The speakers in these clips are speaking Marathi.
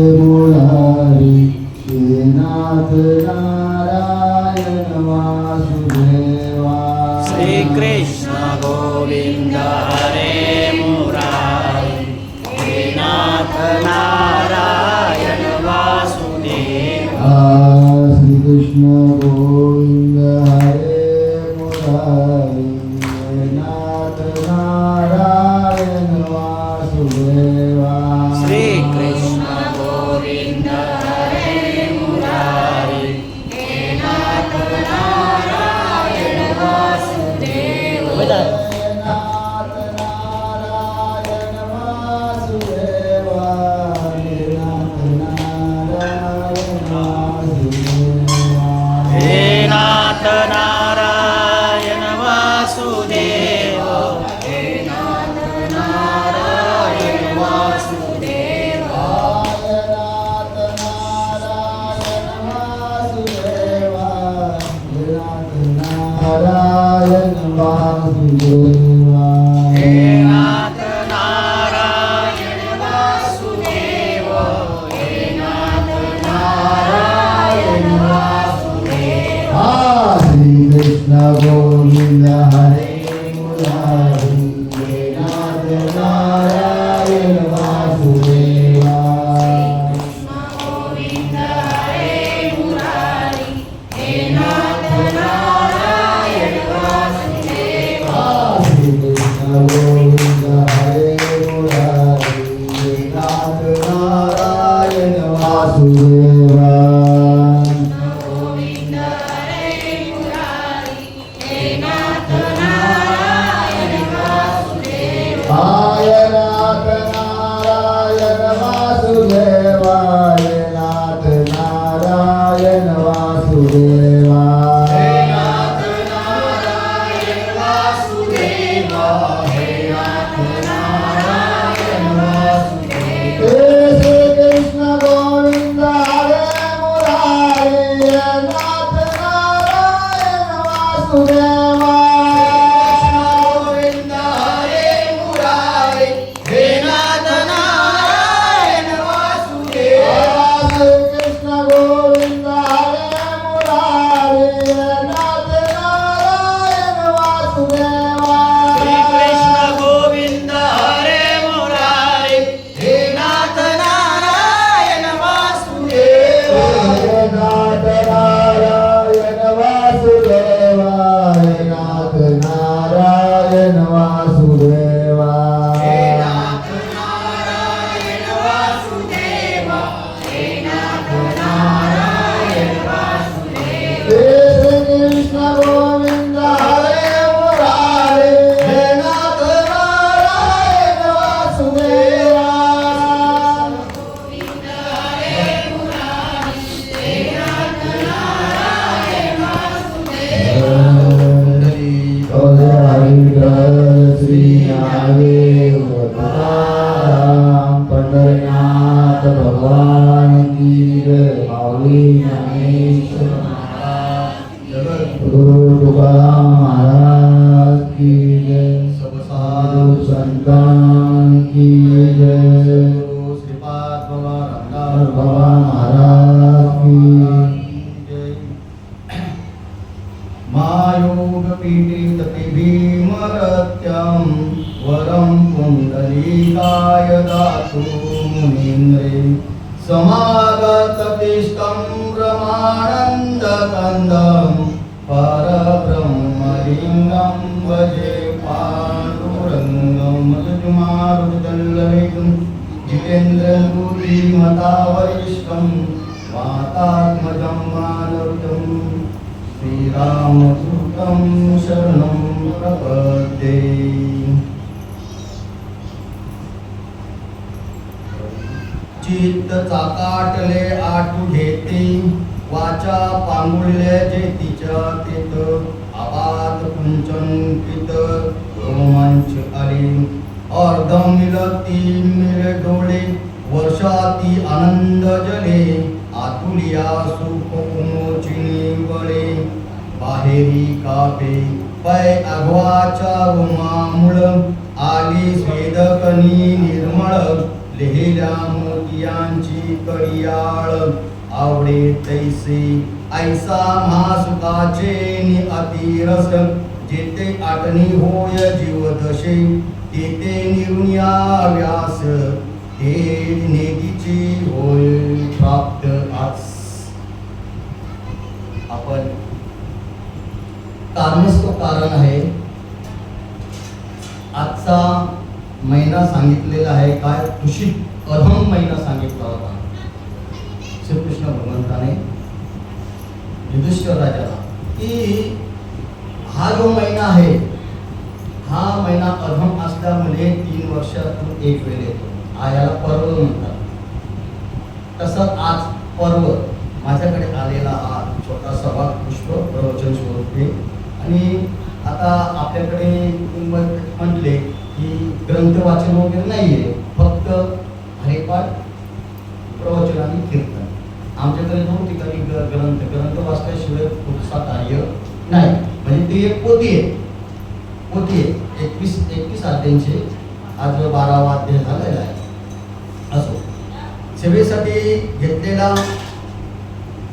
मुरारी श्रीनाथ नारायण वासुदेवा श्री कृष्ण गोविंद हरे मुरारी श्रीनाथ नारायण वासुदेवा श्री कृष्ण गोविंद हरे मुरारी श्रीनाथ नारायण वासुदेवा श्री कृष्ण गोविंद हरे मुरारी श्रीनाथ नारायण वासुदेवा हे नाथ नारायण वासुदेव हे नाथ नारायण वासुदेव नारायण वासुदेवा हे नाथ नारायण वासुदेव हे नाथ नारायण वासुदेव श्री कृष्ण गोविंद हरे मुरारी हे नाथ नारायण वासुदेवा गोविंद हरे मुरारी हे नाथ नारायण वासुदेव श्री कृष्ण गोविंद हरे मुरारी हे नाथ नारायण वासुदेवा गोविंद हरे मुरारी हे नाथ नारायण वासुदेव नाथ नारायण वासुदेवा हे नाथ नारायण वासुदेवा हे नाथ नारायण वासुदेव हे नाथ नारायण वासुदेव हे श्री कृष्ण गोविंद हरे मुरारी हे नाथ नारायण वासुदेवा गोविंद हरे मुरारी हे नाथ नारायण वासुदेव श्री कृष्ण गोविंद हरे मुरारी हे नाथ नारायण वासुदेवा श्री कृष्ण गोविंद हरे मुरारी हे नाथ नारायण वासुदेव हे नाथ नारायण वासुदेवा हे नाथ नारायण वासुदेवा हे नाथ नारायण वासुदेव हे नाथ नारायण वासुदेव हे श्री कृष्ण गोविंद हरे मुरारी हे नाथ नारायण वासुदेवा श्री नारायण पंढरनाथ भगवान की जय माऊली ज्ञानेश्वर गुरु तुकाराम महाराज की जय साधु संतान की जय भगवान महाराज की मायोग पीडित भीमरत्यं वरं पुण्डरीकाय दातु मुनीन्द्रे समागततिष्ठं रमानन्दकन्दं परब्रह्मलिङ्गं भजे पाण्डुरङ्गं मधुमारुतल्ललितं जितेन्द्रं बुद्धिमता वरिष्ठं मातात्मजं मानवतं श्रीरामदूतं शरणं प्रपद्ये चित्त चाकाटले आठू घेते वाचा पांगुळले जेतीच्या तेत आवाज कुंचंकित रोमांच आले अर्ध मिलती मिळे डोळे वर्षाती आनंद जले आतुलिया सुख उमोचिनी बळे बाहेरी कापे पै आगवाच्या रोमामुळ आली स्वेदकनी निर्मळ लिहिल्या मोती प्रियांची कडियाळ आवडे तैसे ऐसा महासुखाचे नि अतिरस जेते आटणी होय जीवदशे तेथे निरुनिया व्यास ते नेदीची होय प्राप्त आज. आपण कारणच तो कारण आहे. आजचा महिना सांगितलेला आहे काय, दूषित अधम महिना सांगितला होता श्रीकृष्ण भगवंताने युधिष्ठिर राजाला की हा जो महिना आहे हा महिना अधम असल्यामुळे 3 वर्षातून एक वेळ येतो. याला पर्व म्हणतात. तसं आज पर्व माझ्याकडे आलेला हा छोटासा वाघ पुष्प प्रवचन स्वरूपे. आणि आता आपल्याकडे म्हटले की ग्रंथ वाचन वगैरे नाही आहे, फक्त हरिपाठ प्रवचन आणि कीर्तन. आमच्याकडे नव्हती कधी ग्रंथ वाचल्याशिवाय पुढचा कार्य नाही. म्हणजे ती एक पोथी आहे. 21 अध्यायांचे आज 12वा अध्याय झालेला आहे. असो, सेवेसाठी घेतलेला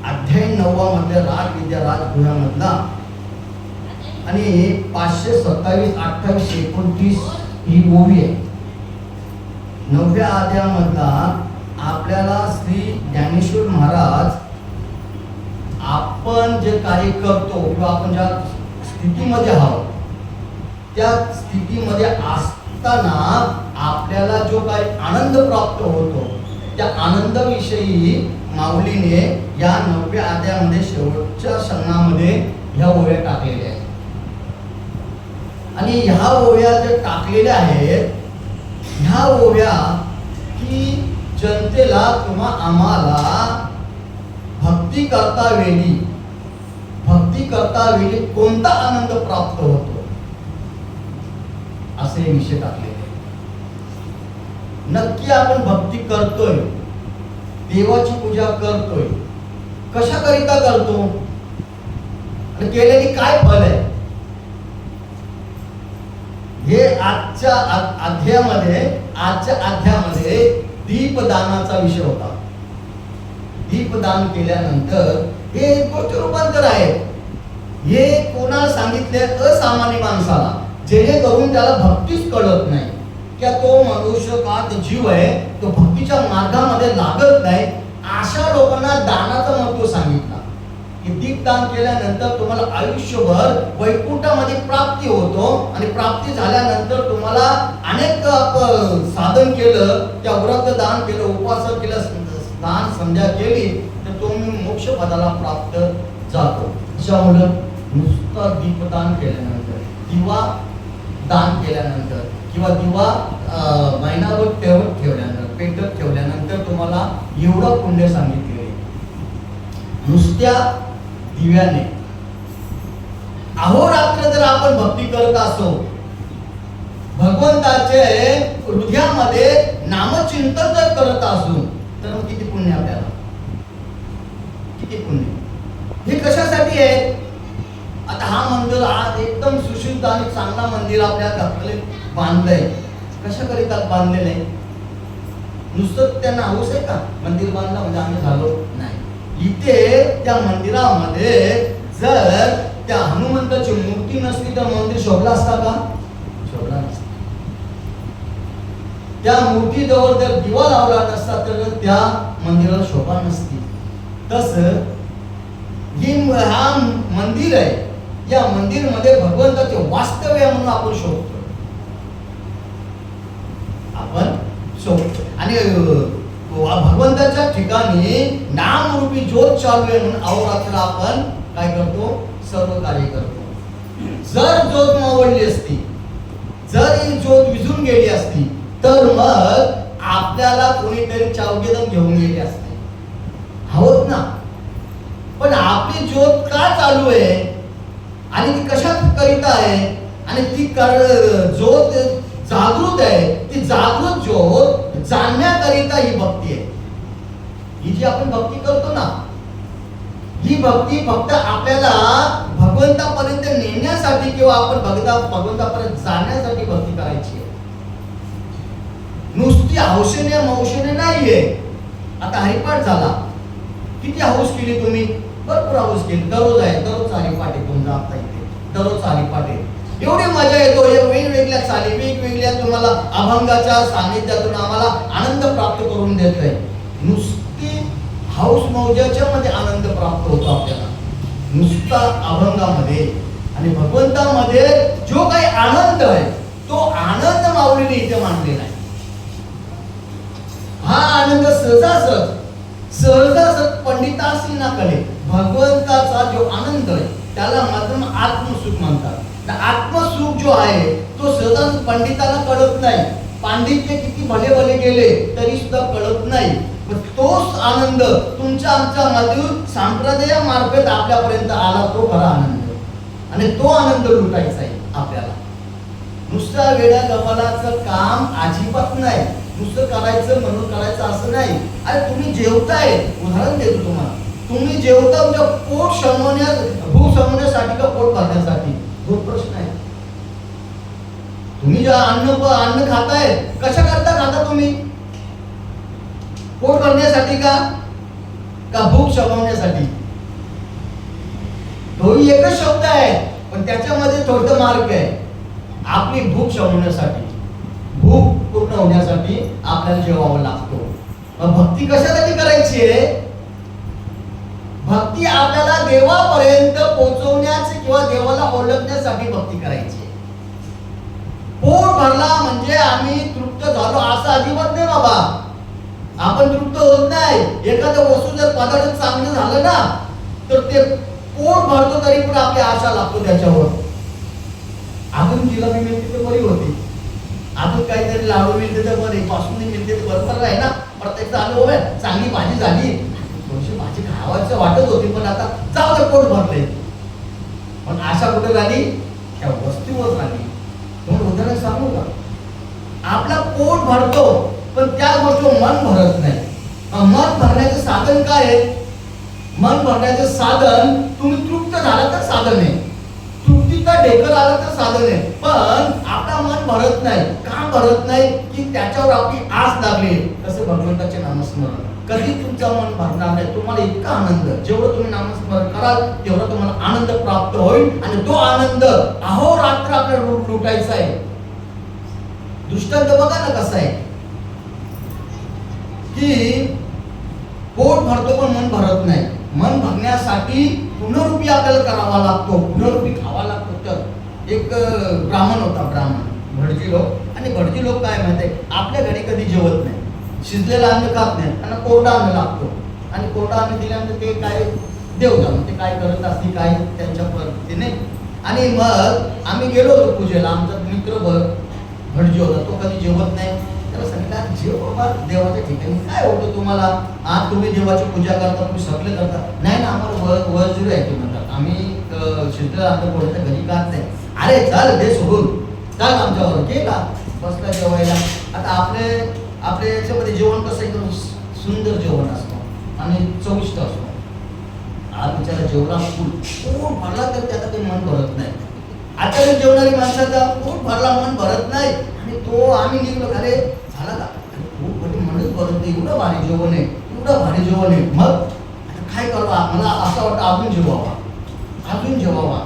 अध्याय 9वा मधल्या राजविद्या राजगुहामधला आणि 527, 28, 29 ही ओवी आहे. 9व्या अध्यायामधला आपल्याला श्री ज्ञानेश्वर महाराज आपण जे कार्य करतो किंवा आपण ज्या स्थितीमध्ये आहोत त्या स्थितीमध्ये असताना आपल्याला जो काही आनंद प्राप्त होतो त्या आनंदाविषयी माऊलीने या 9व्या अध्यायामध्ये शेवटच्या शरणामध्ये ह्या ओव्या टाकलेल्या आहेत. आणि ह्या ओव्या ज्या टाकलेल्या आहेत ह्या ओव्या की जनतेला किंवा आम्हाला भक्ती करता वेळी कोणता आनंद प्राप्त होतो असे विषय टाकलेले. नक्की आपण भक्ती करतोय, देवाची पूजा करतोय, कशाकरिता करतो आणि केलेली काय फल आहे हे आजच्या अध्यायामध्ये दीपदानाचा विषय होता. दीपदान केल्यानंतर हे गोष्ट रूपांतर आहे. हे कोणाला सांगितले, असामान्य माणसाला, जेणेकरून त्याला भक्तीच कळत नाही की तो मनुष्य का तो जीव आहे तो भक्तीच्या मार्गामध्ये लागत नाही. अशा लोकांना दानाचं महत्व सांगितलं की दीपदान केल्यानंतर तुम्हाला आयुष्यभर वैकुंठामध्ये प्राप्ती होतो. आणि प्राप्ती झाल्यानंतर तुम्हाला अनेक साधन केलं, त्या व्रत दान केलं, उपवास केलं, स्नान संध्या केली तर तुम्ही मोक्ष पदाला प्राप्त जातो. त्याच्यामुळे नुसतं दीपदान केल्यानंतर दिवा दान केल्यानंतर किंवा दिवा महिनाभर ठेवल्यानंतर पेटत ठेवल्यानंतर तुम्हाला एवढं पुण्य सांगितले. नुसत्या दिव्याने अहोरात्र जर आपण भक्ती करत असो, भगवंताचे हृदयामध्ये नामचिंतन जर करत असू तर मग किती पुण्य आपल्याला, किती पुण्य. हे कशासाठी आहे? आता हा मंदिर आज एकदम सुशुद्ध आणि चांगला मंदिर आपल्या घराकडे बांधलंय. कशाकरिता बांधलेलं आहे? नुसतं त्यांना हौस आहे का मंदिर बांधलं म्हणजे आम्ही झालो? नाही. इथे त्या मंदिरामध्ये जर त्या हनुमंताची मूर्ती नसती तर मंदिर शोभला असता का? शोभला नसता. त्या मूर्तीजवळ जर दिवा लावला नसता तर त्या मंदिराला शोभा नसती. तसं हा मंदिर आहे, या मंदिरमध्ये भगवंताचे वास्तव्य म्हणून आपण शोधतो. आणि भगवंताच्या ठिकाणी नामरूपी ज्योत चालू आहे म्हणून अहोरात्र आपण काय करतो? सर्व कार्य करतो. जर ज्योत मावळली असती, जर ही ज्योत विझून गेली असती तर मग आपल्याला कोणीतरी चावगेदन घेऊन गेले असते, आहोत ना. पण आपली ज्योत का चालू आहे आणि ती कशा करिता आहे आणि ती ज्योत जागृत आहे. ती जागृत ज्योत जाणण्याकरिता ही भक्ती आहे. ही जी आपण भक्ती करतो ना, ही भक्ती फक्त आपल्याला भगवंतापर्यंत नेण्यासाठी किंवा आपण भगवंतापर्यंत जाण्यासाठी भक्ती करायची आहे. नुसती हौशेने मौशेने नाहीये. आता हरिपाठ झाला, किती हाऊस केली तुम्ही? भरपूर हाऊस केली. दररोज आहे, दररोज हरिपाठ आहे तुमचा आता इथे, दररोज हरिपाठ आहे. एवढी मजा येतो. या वेगवेगळ्या चाली, वेगवेगळ्या तुम्हाला अभंगाच्या सानिध्यातून आम्हाला आनंद प्राप्त करून देत आहे. नुसती हाऊस मौजाच्या मध्ये आनंद प्राप्त होतो आपल्याला, नुसता अभंगामध्ये. आणि भगवंतामध्ये जो काही आनंद आहे तो आनंद माऊलीने इथे मांडलेला आहे. हा आनंद सहजासहज पंडितासी ना कळे. भगवंताचा जो आनंद आहे त्याला मात्र आत्मसुख म्हणतात. आत्मसुख जो आहे तो सहजासहज पंडिताला कळत नाही. पांडित्य किती भले भले गेले तरी सुद्धा कळत नाही. पण तोच आनंद तुमच्या आमच्या मधून संप्रदायामार्फत आपल्यापर्यंत आला, तो खरा आनंद. आणि तो आनंद लुटायचा आहे आपल्याला. नुसतं वेड्या गव्हालाचं काम अजिबात नाही. नुसतं करायचं म्हणून करायचं असं नाही. अरे तुम्ही जेवताय, उदाहरण देतो तुम्हाला. तुम्ही जेवता तुमच्या पोट भूक शमवण्यासाठी का पोट भरण्यासाठी? तो प्रश्न आहे. तुम्ही जे अन्न खाताय कशा करता खाता तुम्ही? पोट भरण्यासाठी का भूक शमवण्यासाठी? तोही एकच शब्द आहे पण त्याच्यामध्ये थोडं मार्ग आहे. आपली भूक शमवण्यासाठी, भूक पूर्ण होण्यासाठी आपल्याला जेवावं लागतो. मग भक्ती कशासाठी करायची आहे? भक्ती आपल्याला देवापर्यंत पोहोचवण्याची किंवा देवाला ओळखण्यासाठी भक्ती करायची आहे. पोट भरला म्हणजे आम्ही तृप्त झालो असं अजिबात नाही बाबा. आपण तृप्त होत नाही. एखादं वस्तू जर पदार्थ चांगलं झालं ना तर ते पोट भरतो तरी पण आपली आशा लागतो त्याच्यावर. अजून जिलेबी मिळते तर बरी होती, अजून काहीतरी लाडू मिळते तर बरी, बासुंदी मिळते तर बरोबर आहे ना. प्रत्येक चालू होय, चांगली भाजी झाली, थोडीशी भाजी खावायचं वाटत होती पण आता जाऊ दे पोट भरले. पण आशा कुठे झाली? त्या वस्तूवर झाली. तुम्हाला उदाहरण सांगू का? आपला पोट भरतो पण त्या गोष्टीवर मन भरत नाही. मन भरण्याचं साधन काय आहे? मन भरण्याचं साधन तुम्ही तृप्त झाला तर साधन आहे, तृप्तीचा ढेकर आला तर साधन आहे. पण आपला मन भरत नाही. का भरत नाही? की त्याच्यावर आपली आस लागली. कसं भगवंताचे नामस्मरण कधी तुमचं मन भरणार नाही. तुम्हाला इतका आनंद, जेवढं तुम्ही नामस्मरण कराल तेवढा तुम्हाला आनंद प्राप्त होईल. आणि तो आनंद अहोरात्र आपल्याला लुटायचा आहे. दृष्टांत बघा ना कसा आहे की पोट भरतो पण मन भरत नाही. मन भरण्यासाठी पुनरुपी आपल्याला करावा लागतो, पुनरुपी खावा लागतो. तर एक ब्राह्मण होता, ब्राह्मण भटजी लोक. आणि भटजी लोक काय माहिती, आपल्या घरी कधी जेवत नाही, शिजलेलं अन्न खात नाही, त्यांना कोरडा अन्न लागतो. आणि कोरडा अन्न दिल्यानंतर ते काय देवता ते काय करत असते काय त्यांच्या पद्धतीने. आणि मग आम्ही गेलो होतो पूजेला. आमचा मित्र भटजी होता, तो कधी जेवत नाही. त्याला सांगितलं जेव बाबा, देवाच्या ठिकाणी काय होतं तुम्हाला? आज तुम्ही देवाची पूजा करता, तुम्ही सगळे करता. नाही ना, आम्हाला वजूर आहे ते म्हणतात, आम्ही शिजलेलं अन्न कोणाच्या घरी खात नाही. अरे चल दे सोडून, चल आमच्यावर केला, बसला जेवायला. आता आपल्या याच्यामध्ये जेवण कसं एकदम सुंदर जेवण असतं आणि चविष्ट असतो. आज बिचारा जेवढा पोट भरला तर त्याचा काही मन भरत नाही. आता जेवणारी माणसाचा पोट भरला मन भरत नाही. आणि तो आम्ही निघलो, अरे झाला का पोट भरली मनच भरत नाही, एवढं भारी जेवण आहे, एवढं भारी जेवण आहे. मग काय करावा? मला असं वाटतं अजून जेवावा, अजून जेवावा.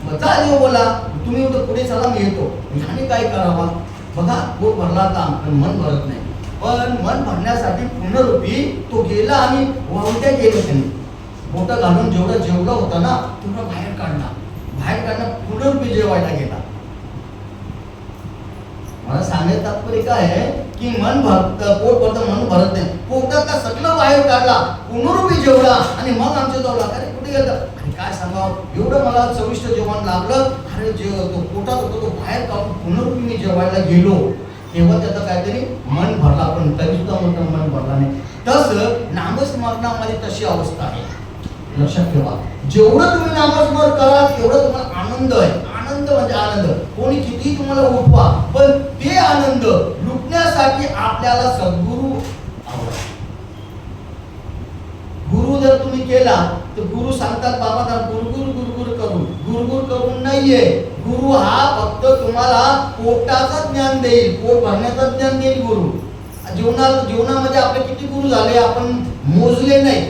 मग जा जेव बोला, तुम्ही एवढं पुढे चला मी येतो. आणि काय करावा? बघा पोट भरला काम पण मन भरत नाही. पण मन भरण्यासाठी पुनरुपी तो गेला आणि वावट्या गेलो त्यांनी. बोटं घालून जेवढं जेवढं होतं ना तेवढं बाहेर काढणं पुनरुपी जेवायला गेला. मला सांगायचं तात्पर्य काय आहे की मन पोट भरतं मन भरत नाही. पोटातला सगळं बाहेर काढला, पुनरुपी जेवला आणि मग आमच्या जवळ अरे कुठे गेलं? आणि काय सांगावं, एवढं मला चविष्ट जेवण लागलं. अरे तो पोटात होतो तो बाहेर काढून पुनरुपी मी जेवायला गेलो, तेव्हा त्याचं काहीतरी मन भरला. पण तरी सुद्धा मन भरला नाही. तसं नामस्मरणामध्ये तशी अवस्था आहे, लक्षात ठेवा. जेवढं तुम्ही नामस्मरण कराल तेवढं तुम्हाला आनंद आहे. आनंद म्हणजे आनंद. कोणी किती तुम्हाला उठवा, पण ते आनंद लुटण्यासाठी आपल्याला सद्गुरू आवडतो. गुरु जर तुम्ही केला तर गुरु सांगतात बाबा गुरुगुरु करून नाहीये. गुरु हा फक्त तुम्हाला पोटाचं ज्ञान देईल, पोट भरण्याचं ज्ञान देईल गुरु. जीवनामध्ये आपले किती गुरु झाले आपण मोजले नाही.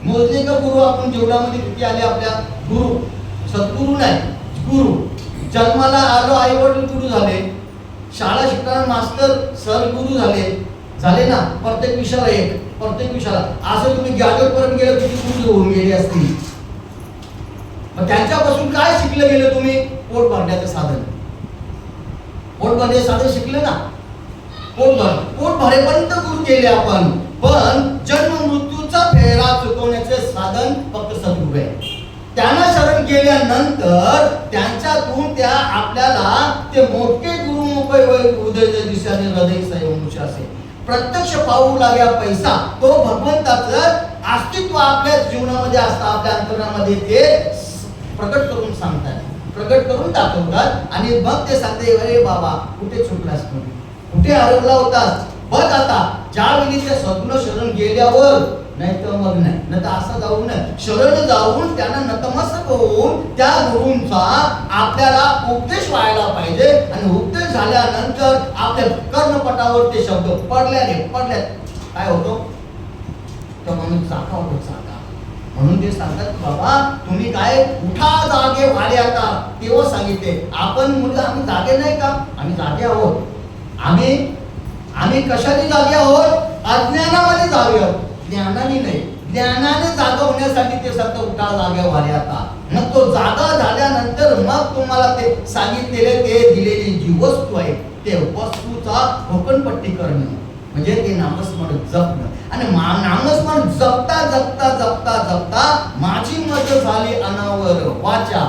मोजले का गुरु आपण जीवनामध्ये किती आले आपल्या? गुरु, सद्गुरु नाही, गुरु. जन्माला आलो आई वडील गुरु झाले, शाळा शिकणारा मास्तर सर गुरु झाले ना. प्रत्येक विषयाला एक, प्रत्येक विषयाला. असं तुम्ही ग्रॅज्युएट पर्यंत गेले किती गुरु होऊन गेले असतील. मग त्यांच्यापासून काय शिकले गेले तुम्ही? पोट भरण्याचं साधन. पोट भरण्याचं साधन शिकले ना. पोट भरेपर्यंत गुरु केले आपण. पण जन्म मृत्यूचा फेरा चुकवण्याचे साधन फक्त सद्गुरू आहे. त्यांना शरण केल्यानंतर त्यांच्यातून त्या आपल्याला ते मोठे गुरु मोकळे उदय दिशाने हृदय संयमुष असे प्रत्यक्ष पाहू लागल्या पैसा तो भगवंताचं अस्तित्व आपल्या जीवनामध्ये असतं. आपल्या अंतरामध्ये ते प्रकट करून सांगतात, प्रकट करून दाखवतात. आणि मग ते सांगते, अरे बाबा कुठे चुकलास तुम्ही, कुठे हरवला होतास बघ आता. ज्यावेळी त्या सद्गुण शरण गेल्यावर नाही तर मग नाही तर असं जाऊन शरण जाऊन त्यांना नतमस्तक होऊन त्या गुरूंचा आपल्याला उपदेश व्हायला पाहिजे. आणि उपदेश झाल्यानंतर आपल्या कर्णपटावर ते शब्द पडल्याने काय होतो? तर म्हणून चाका होतो, चाका. म्हणून ते सांगतात बाबा तुम्ही काय उठा जागे व्हाले आता. तेव्हा सांगितले आपण मुलं आम्ही जागे नाही का? आम्ही जागे आहोत. आम्ही कशाने जागे आहोत? अज्ञानामध्ये जागे आहोत, ज्ञानाने नाही. ज्ञानाने जागा होण्यासाठी ते सत्य उठा जागे व्हाले आता. मग तो जागा झाल्यानंतर मग तुम्हाला ते सांगितलेले ते दिलेली जी वस्तू आहे ते वस्तूचा भोकणपट्टी करणं म्हणजे ते नामस्मरण जपणं. आणि नामस्मरण जपता जपता जपता जपता माझी मत झाली अनावर वाचा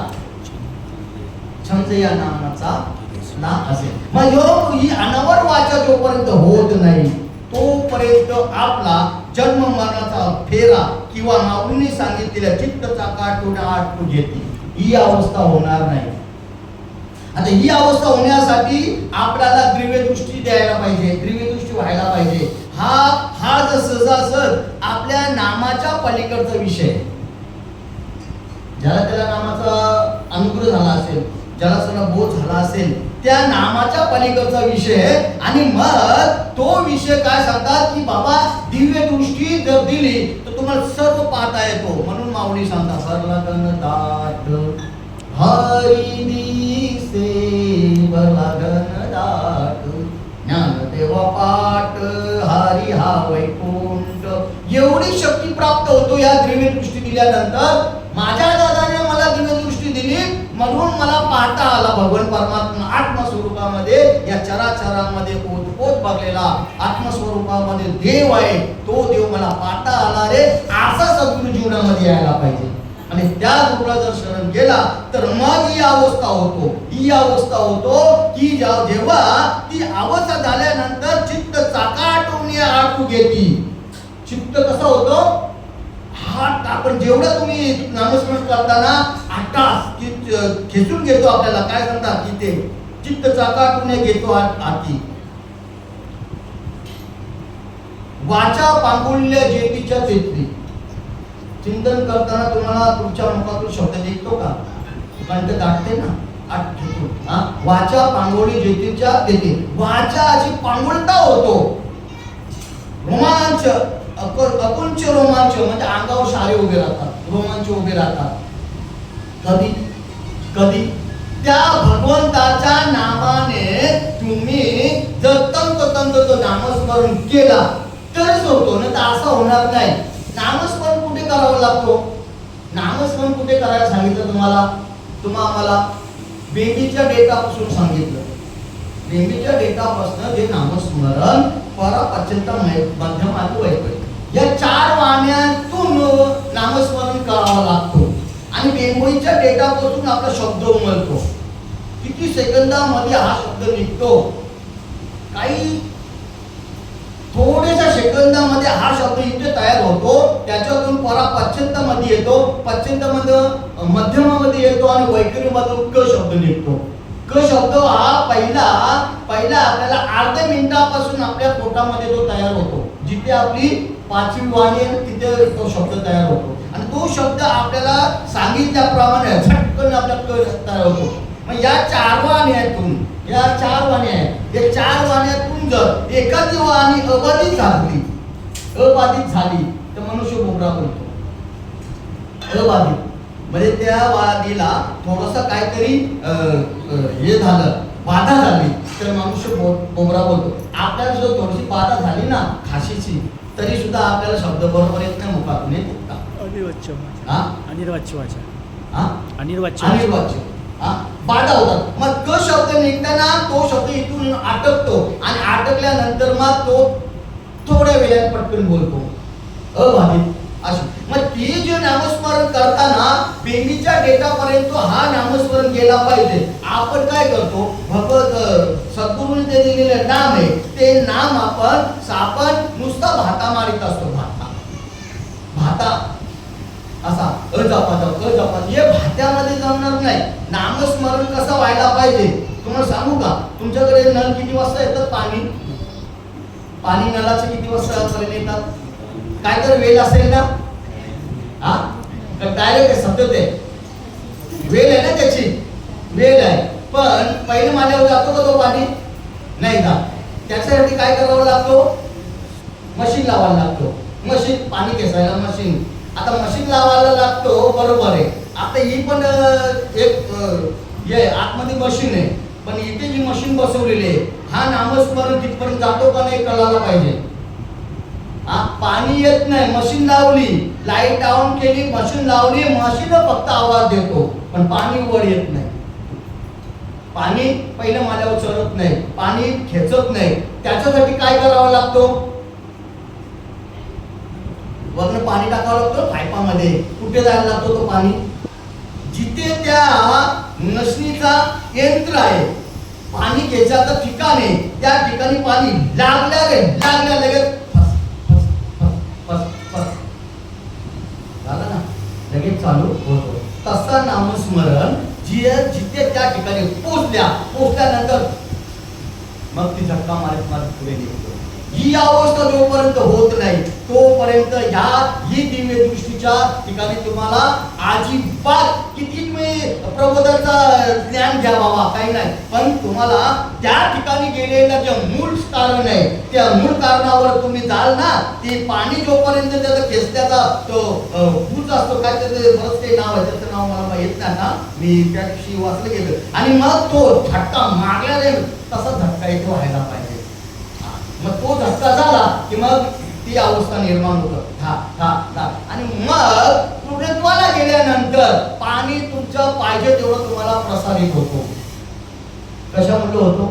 छंद या नामाचा ना असेल. मग ही अनावर वाचा जोपर्यंत होत नाही तोपर्यंत आपला जन्म मरणाचा फेरा किंवा माऊलींनी सांगितलेल्या चित्तचा काटून आटू घेते ही अवस्था होणार नाही. आता ही अवस्था होण्यासाठी आपल्याला दिव्य दृष्टी द्यायला पाहिजे, दिव्य दृष्टी व्हायला पाहिजे. हा जसं आपल्या नामाच्या पलीकडचा विषय. ज्याला त्याला नामाचा अनुग्रह झाला असेल, ज्याला सगळा बोध झाला असेल त्या नामाच्या पलीकडचा विषय. आणि मग तो विषय काय सांगतात की बाबा दिव्य दृष्टी जर दिली तर तुम्हाला सर्व पाहता येतो. म्हणून माऊली सांगतात भरलागन दाट हरी दिसे भरलागन दाट ज्ञानदेवा पाठ हरी हा वैकुंठ. एवढी शक्ती प्राप्त होतो या दिव्य दृष्टी दिल्यानंतर. माझ्या दादाने मला दिव्य दृष्टी दिली म्हणून मला पाहता आला भगवान परमात्मा आत्मस्वरूपामध्ये या चराचरामध्ये ओतपोत बघलेला आत्मस्वरूपामध्ये देव आहे. तो देव मला पाहता आला रे असा सद्गुरू जीवनामध्ये यायला पाहिजे. आणि त्या गुरुला जर शरण केला तर मग ही अवस्था होतो. ही अवस्था होतो की जेव्हा ती अवस्था झाल्यानंतर चित्त चाकाटून आटू घेती. चित्त कसं होतं? आपण जेवढं तुम्ही नामस्मरण करताना आटास खेचून घेतो. आपल्याला काय सांगतात की ते चित्त चाकाटून घेतो आती. वाचा पांगुळल्या जेतीच्या तेथली. चिंतन करताना तुम्हाला तुमच्या मुखातून शब्द निघतो का? कंठ दाटते ना, आठ घेतो. वाचा पांगोळी जेतीच्या तेथे. वाचा अशी पांगुळता होतो. रोमांच अकुंच रोमांच म्हणजे अंगावर शारे उभे राहतात, रोमांच उभे राहतात. कधी त्या भगवंताच्या नामाने तुम्ही जर तंतोतंत तो नामस्मरण केला तरच होतो, ना तर असं होणार नाही. नामस्मरण कुठे करावं लागतो? नामस्मरण कुठे करायला सांगितलं तुम्हाला बेबीच्या डेटापासून सांगितलं. बेबीच्या डेटापासून जे नामस्मरण परापर्यंत मध्यमात वैकल्य या 4 वाण्यातून नामस्मरण करावं लागतो. आणि बेंबोईच्या डेटापासून आपला शब्द उमलतो. किती सेकंदामध्ये हा शब्द निघतो? काही थोड्याशा सेकंदामध्ये हा शब्द इथे तयार होतो. त्याच्यातून परापर्यंतमध्ये येतो, पर्यंतमध्ये मध्यमामध्ये येतो आणि वैखरीमधून क शब्द निघतो. क शब्द हा पहिला आपल्याला अर्ध्या मिनिटापासून आपल्या पोटामध्ये तो तयार होतो. जिथे आपली 5वी वाणी आहे तिथे तो शब्द तयार होतो. आणि तो शब्द आपल्याला सांगितल्याप्रमाणे झटकन आपल्या तयार होतो. मग या 4 वाण्यातून या 4 वाणी आहेत. या 4 वाण्यातून जर एखादी वाणी अबाधित झाली तर मनुष्य बोबडा बोलतो. अबाधित म्हणजे त्या वाणीला थोडस काहीतरी हे झालं, बाधा झाली तर मनुष्य बोबडा बोलतो. आपल्याला जर थोडीशी बाधा झाली ना खाशीची, तरी सुद्धा आपल्याला शब्द बरोबर येत नाही, मुखातून येत अनिर्वाच्य बाधा होतात. मग तो शब्द निघताना तो शब्द इथून अटकतो आणि अटकल्यानंतर मग तो थोड्या वेळात पटकन बोलतो. अबाधित अशी. मग ती जे नामस्मरण करताना बेबीच्या डेटापर्यंत हा नामस्मरण गेला पाहिजे. आपण काय करतो, भगवत सद्गुरूने ते दिलेलं नाम आहे, ते नाम आपण नुसता भाता मारित असतो. भाता असा अजपा हे भात्यामध्ये जमणार नाही. नामस्मरण कसं व्हायला पाहिजे तुम्हाला सांगू का? तुमच्याकडे नळ किती वाजता येतात? पाणी नळाचं किती वाजता पर्यंत येतात? काय तर वेळ असेल ना? डायरेक्ट सतत आहे, वेळ आहे ना, त्याची वेळ आहे. पण पहिल्या माल्यावर जातो का तो पाणी? नाही का? त्याच्यासाठी काय करावं लागतो? मशीन लावायला लागतो. मशीन पाणी खेचायला मशीन. आता मशीन लावायला लागतो, बरोबर आहे. आता ही पण एक हे आतमध्ये मशीन आहे, पण इथे जी मशीन बसवलेली आहे, हा नामस्मरण तिथपर्यंत जातो का नाही कळायला पाहिजे. पाणी येत नाही, मशीन लावली, लाईट ऑन केली, मशीन लावली, मशीन फक्त आवाज देतो, पण पाणी वर येत नाही. पाणी पहिल्या माल्यावर चढत नाही, पाणी खेचत नाही. त्याच्यासाठी काय करावं लागतो? वरनं पाणी टाकावं लागतं पाईपामध्ये. कुठे जायला लागतो तो पाणी? जिथे त्या नसणीचा यंत्र आहे, पाणी खेचायचं ठिकाण आहे, त्या ठिकाणी पाणी लागल्या लगेच झालं ना, लगेच चालू होतो. तसा नामस्मरण जिथे त्या ठिकाणी पोचल्यानंतर मग ती झटका मारत पुढे निघतो. ही अवस्था जोपर्यंत होत नाही तोपर्यंत ही दिव्य दृष्टीच्या ठिकाणी तुम्हाला अजिबात किती तुम्ही प्रबोधनाचा ज्ञान घ्या बाबा, काही नाही, पण तुम्हाला त्या ठिकाणी गेलेलं जे मूळ कारण आहे त्या मूळ कारणावर तुम्ही जाल ना. ते पाणी जोपर्यंत त्याचा खेचण्याचा तो भूज असतो, काय त्याचं बरंच काही नाव आहे, त्याचं नाव मला येत नाही ना, मी त्या दिवशी वाचलं गेलं. आणि मग तो झटका मारल्याने तसा झटका इथे व्हायला पाहिजे. मग तो झटका झाला की मग ती अवस्था निर्माण होतं. आणि मग पूर्णत्वाला गेल्यानंतर पाणी तुमचं पाहिजे तेवढं तुम्हाला प्रसारित होतो. कशामुळे होतो?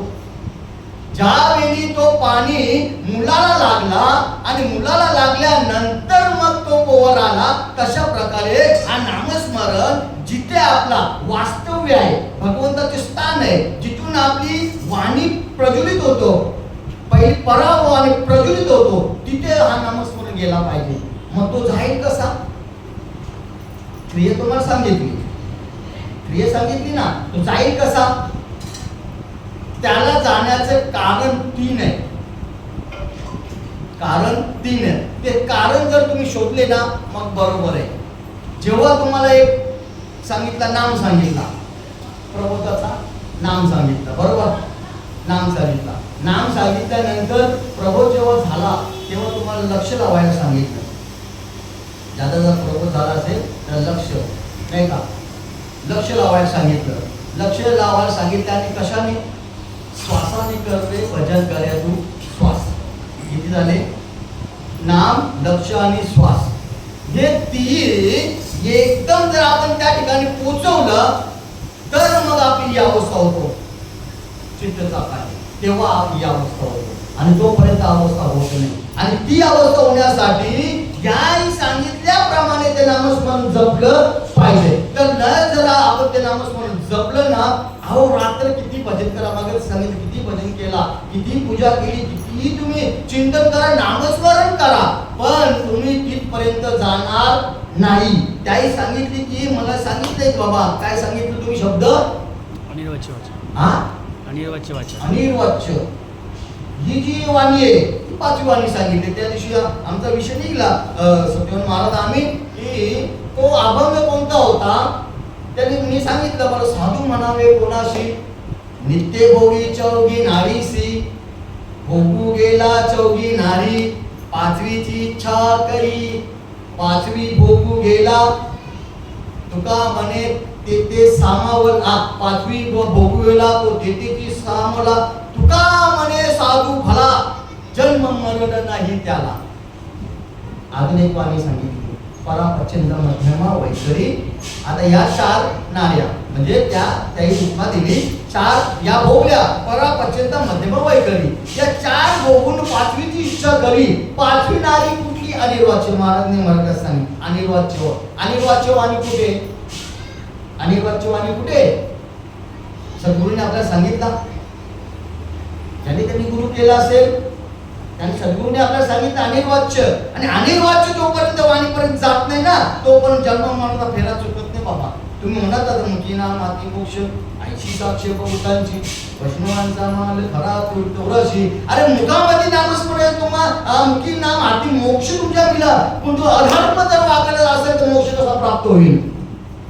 ज्यावेळी तो पाणी मुलाला लागला आणि मुलाला लागल्यानंतर मग तो पोवर आला, तशा प्रकारे हा नामस्मरण जिथे आपला वास्तव्य आहे, भगवंताचे स्थान आहे, जिथून आपली वाणी प्रज्वलित होतो, पहिली पराभव आणि प्रज्वलित होतो, तिथे हा नामस्मरण गेला पाहिजे. मग तो जाईल कसा? क्रिया तुम्हाला सांगितली ना, तो जाईल कसा? त्याला जाण्याचे कारण तीन आहे. ते कारण जर तुम्ही शोधले ना मग बरोबर आहे. जेव्हा तुम्हाला एक सांगितलं, नाम सांगितला, प्रभूचा नाम सांगितलं, बरोबर, नाम सांगितल्यानंतर प्रभू जेव्हा झाला तेव्हा तुम्हाला लक्ष लावायला सांगितलं. ज्यादा जर प्रभू झाला असेल तर लक्ष नाही का, लक्ष लावायला सांगितलं. लक्ष लावायला सांगितलं आणि कशाने? श्वासाने करते भजन करे तू. श्वास किती झाले? नाम, लक्ष आणि श्वास, हे तीन एकदम जर आपण त्या ठिकाणी पोहोचवलं तर मग आपली ही अवस्था होतो चित्तचा काय, तेव्हा आपली अवस्था होतो. आणि जोपर्यंत अवस्था होत नाही, आणि ती अवस्था होण्यासाठी याही सांगितल्याप्रमाणे ते नामस्मरण जपलं पाहिजे. तर न जरा आपण ते नामस्मरण जपलं ना, अहो रात्र किती भजन करा, मागे सांगितलं किती भजन केला, किती पूजा केली, किती तुम्ही चिंतन करा, नामस्मरण करा, पण तुम्ही तिथपर्यंत जाणार नाही. त्याही सांगितली की मला सांगितलंय बाबा, काय सांगितलं तुम्ही शब्द? अनिर्वाच्य अनिर्वाच्य ही जी वाणी आहे ती 5वी वाणी सांगितली. त्या दिवशी आमचा विषय निघला सत्यवान महाराज आम्ही की तो अभंग कोणता होता, त्याने मी सांगितलं, बरं साधू म्हणावे कोणाशी नित्य भोगी चौघी नारीसी, भोगू गेला चौघी नारी, पाचवीची इच्छा करी, पाचवी भोगू गेला. तुका म्हणे तेथे सामावल, पाचवी भोगू गेला तो तेथेची सामावला. तुका म्हणे साधू भला, जन्म मरण नाही त्याला. अजून एक वाणी सांगितली, परापचंद मध्यमा वैखरी. आता या 4 नार्या म्हणजे त्याही उपमा दिली. 4 या भोगल्या, परापचंद मध्यमा वैखरी. या 4 भोगून पाचवीची इच्छा करी. पाचवी नारी कुठली? अनिर्वाच्य. महाराजने मराठीत सांगितले अनिर्वाच्य. अनिर्वाच्य वाणी कुठे? अनिर्वाच्य वाणी कुठे? सद्गुरूने आपल्याला सांगितला. ज्यांनी त्यांनी गुरु केला असेल त्यांनी सद्गुरूने आपल्याला सांगितलं अनिर्वाच्य. आणि अनिर्वाच्य जोपर्यंत वाणीपर्यंत जात नाही ना तोपर्यंत जन्म मरणाचा फेरा चुकत नाही बाबा. तुम्ही म्हणत आता मुकीना माती मोक्ष, ऐशी साक्षी बहुतांची, वैष्णवांचा माल खरा तोरशी. अरे मुखामध्ये नामस्मरण तुम्हा मुकी नाम हाती मोक्ष तुमच्या मिळाला, पण तो अधर्म जर वागला असेल तर मोक्ष कसा प्राप्त होईल?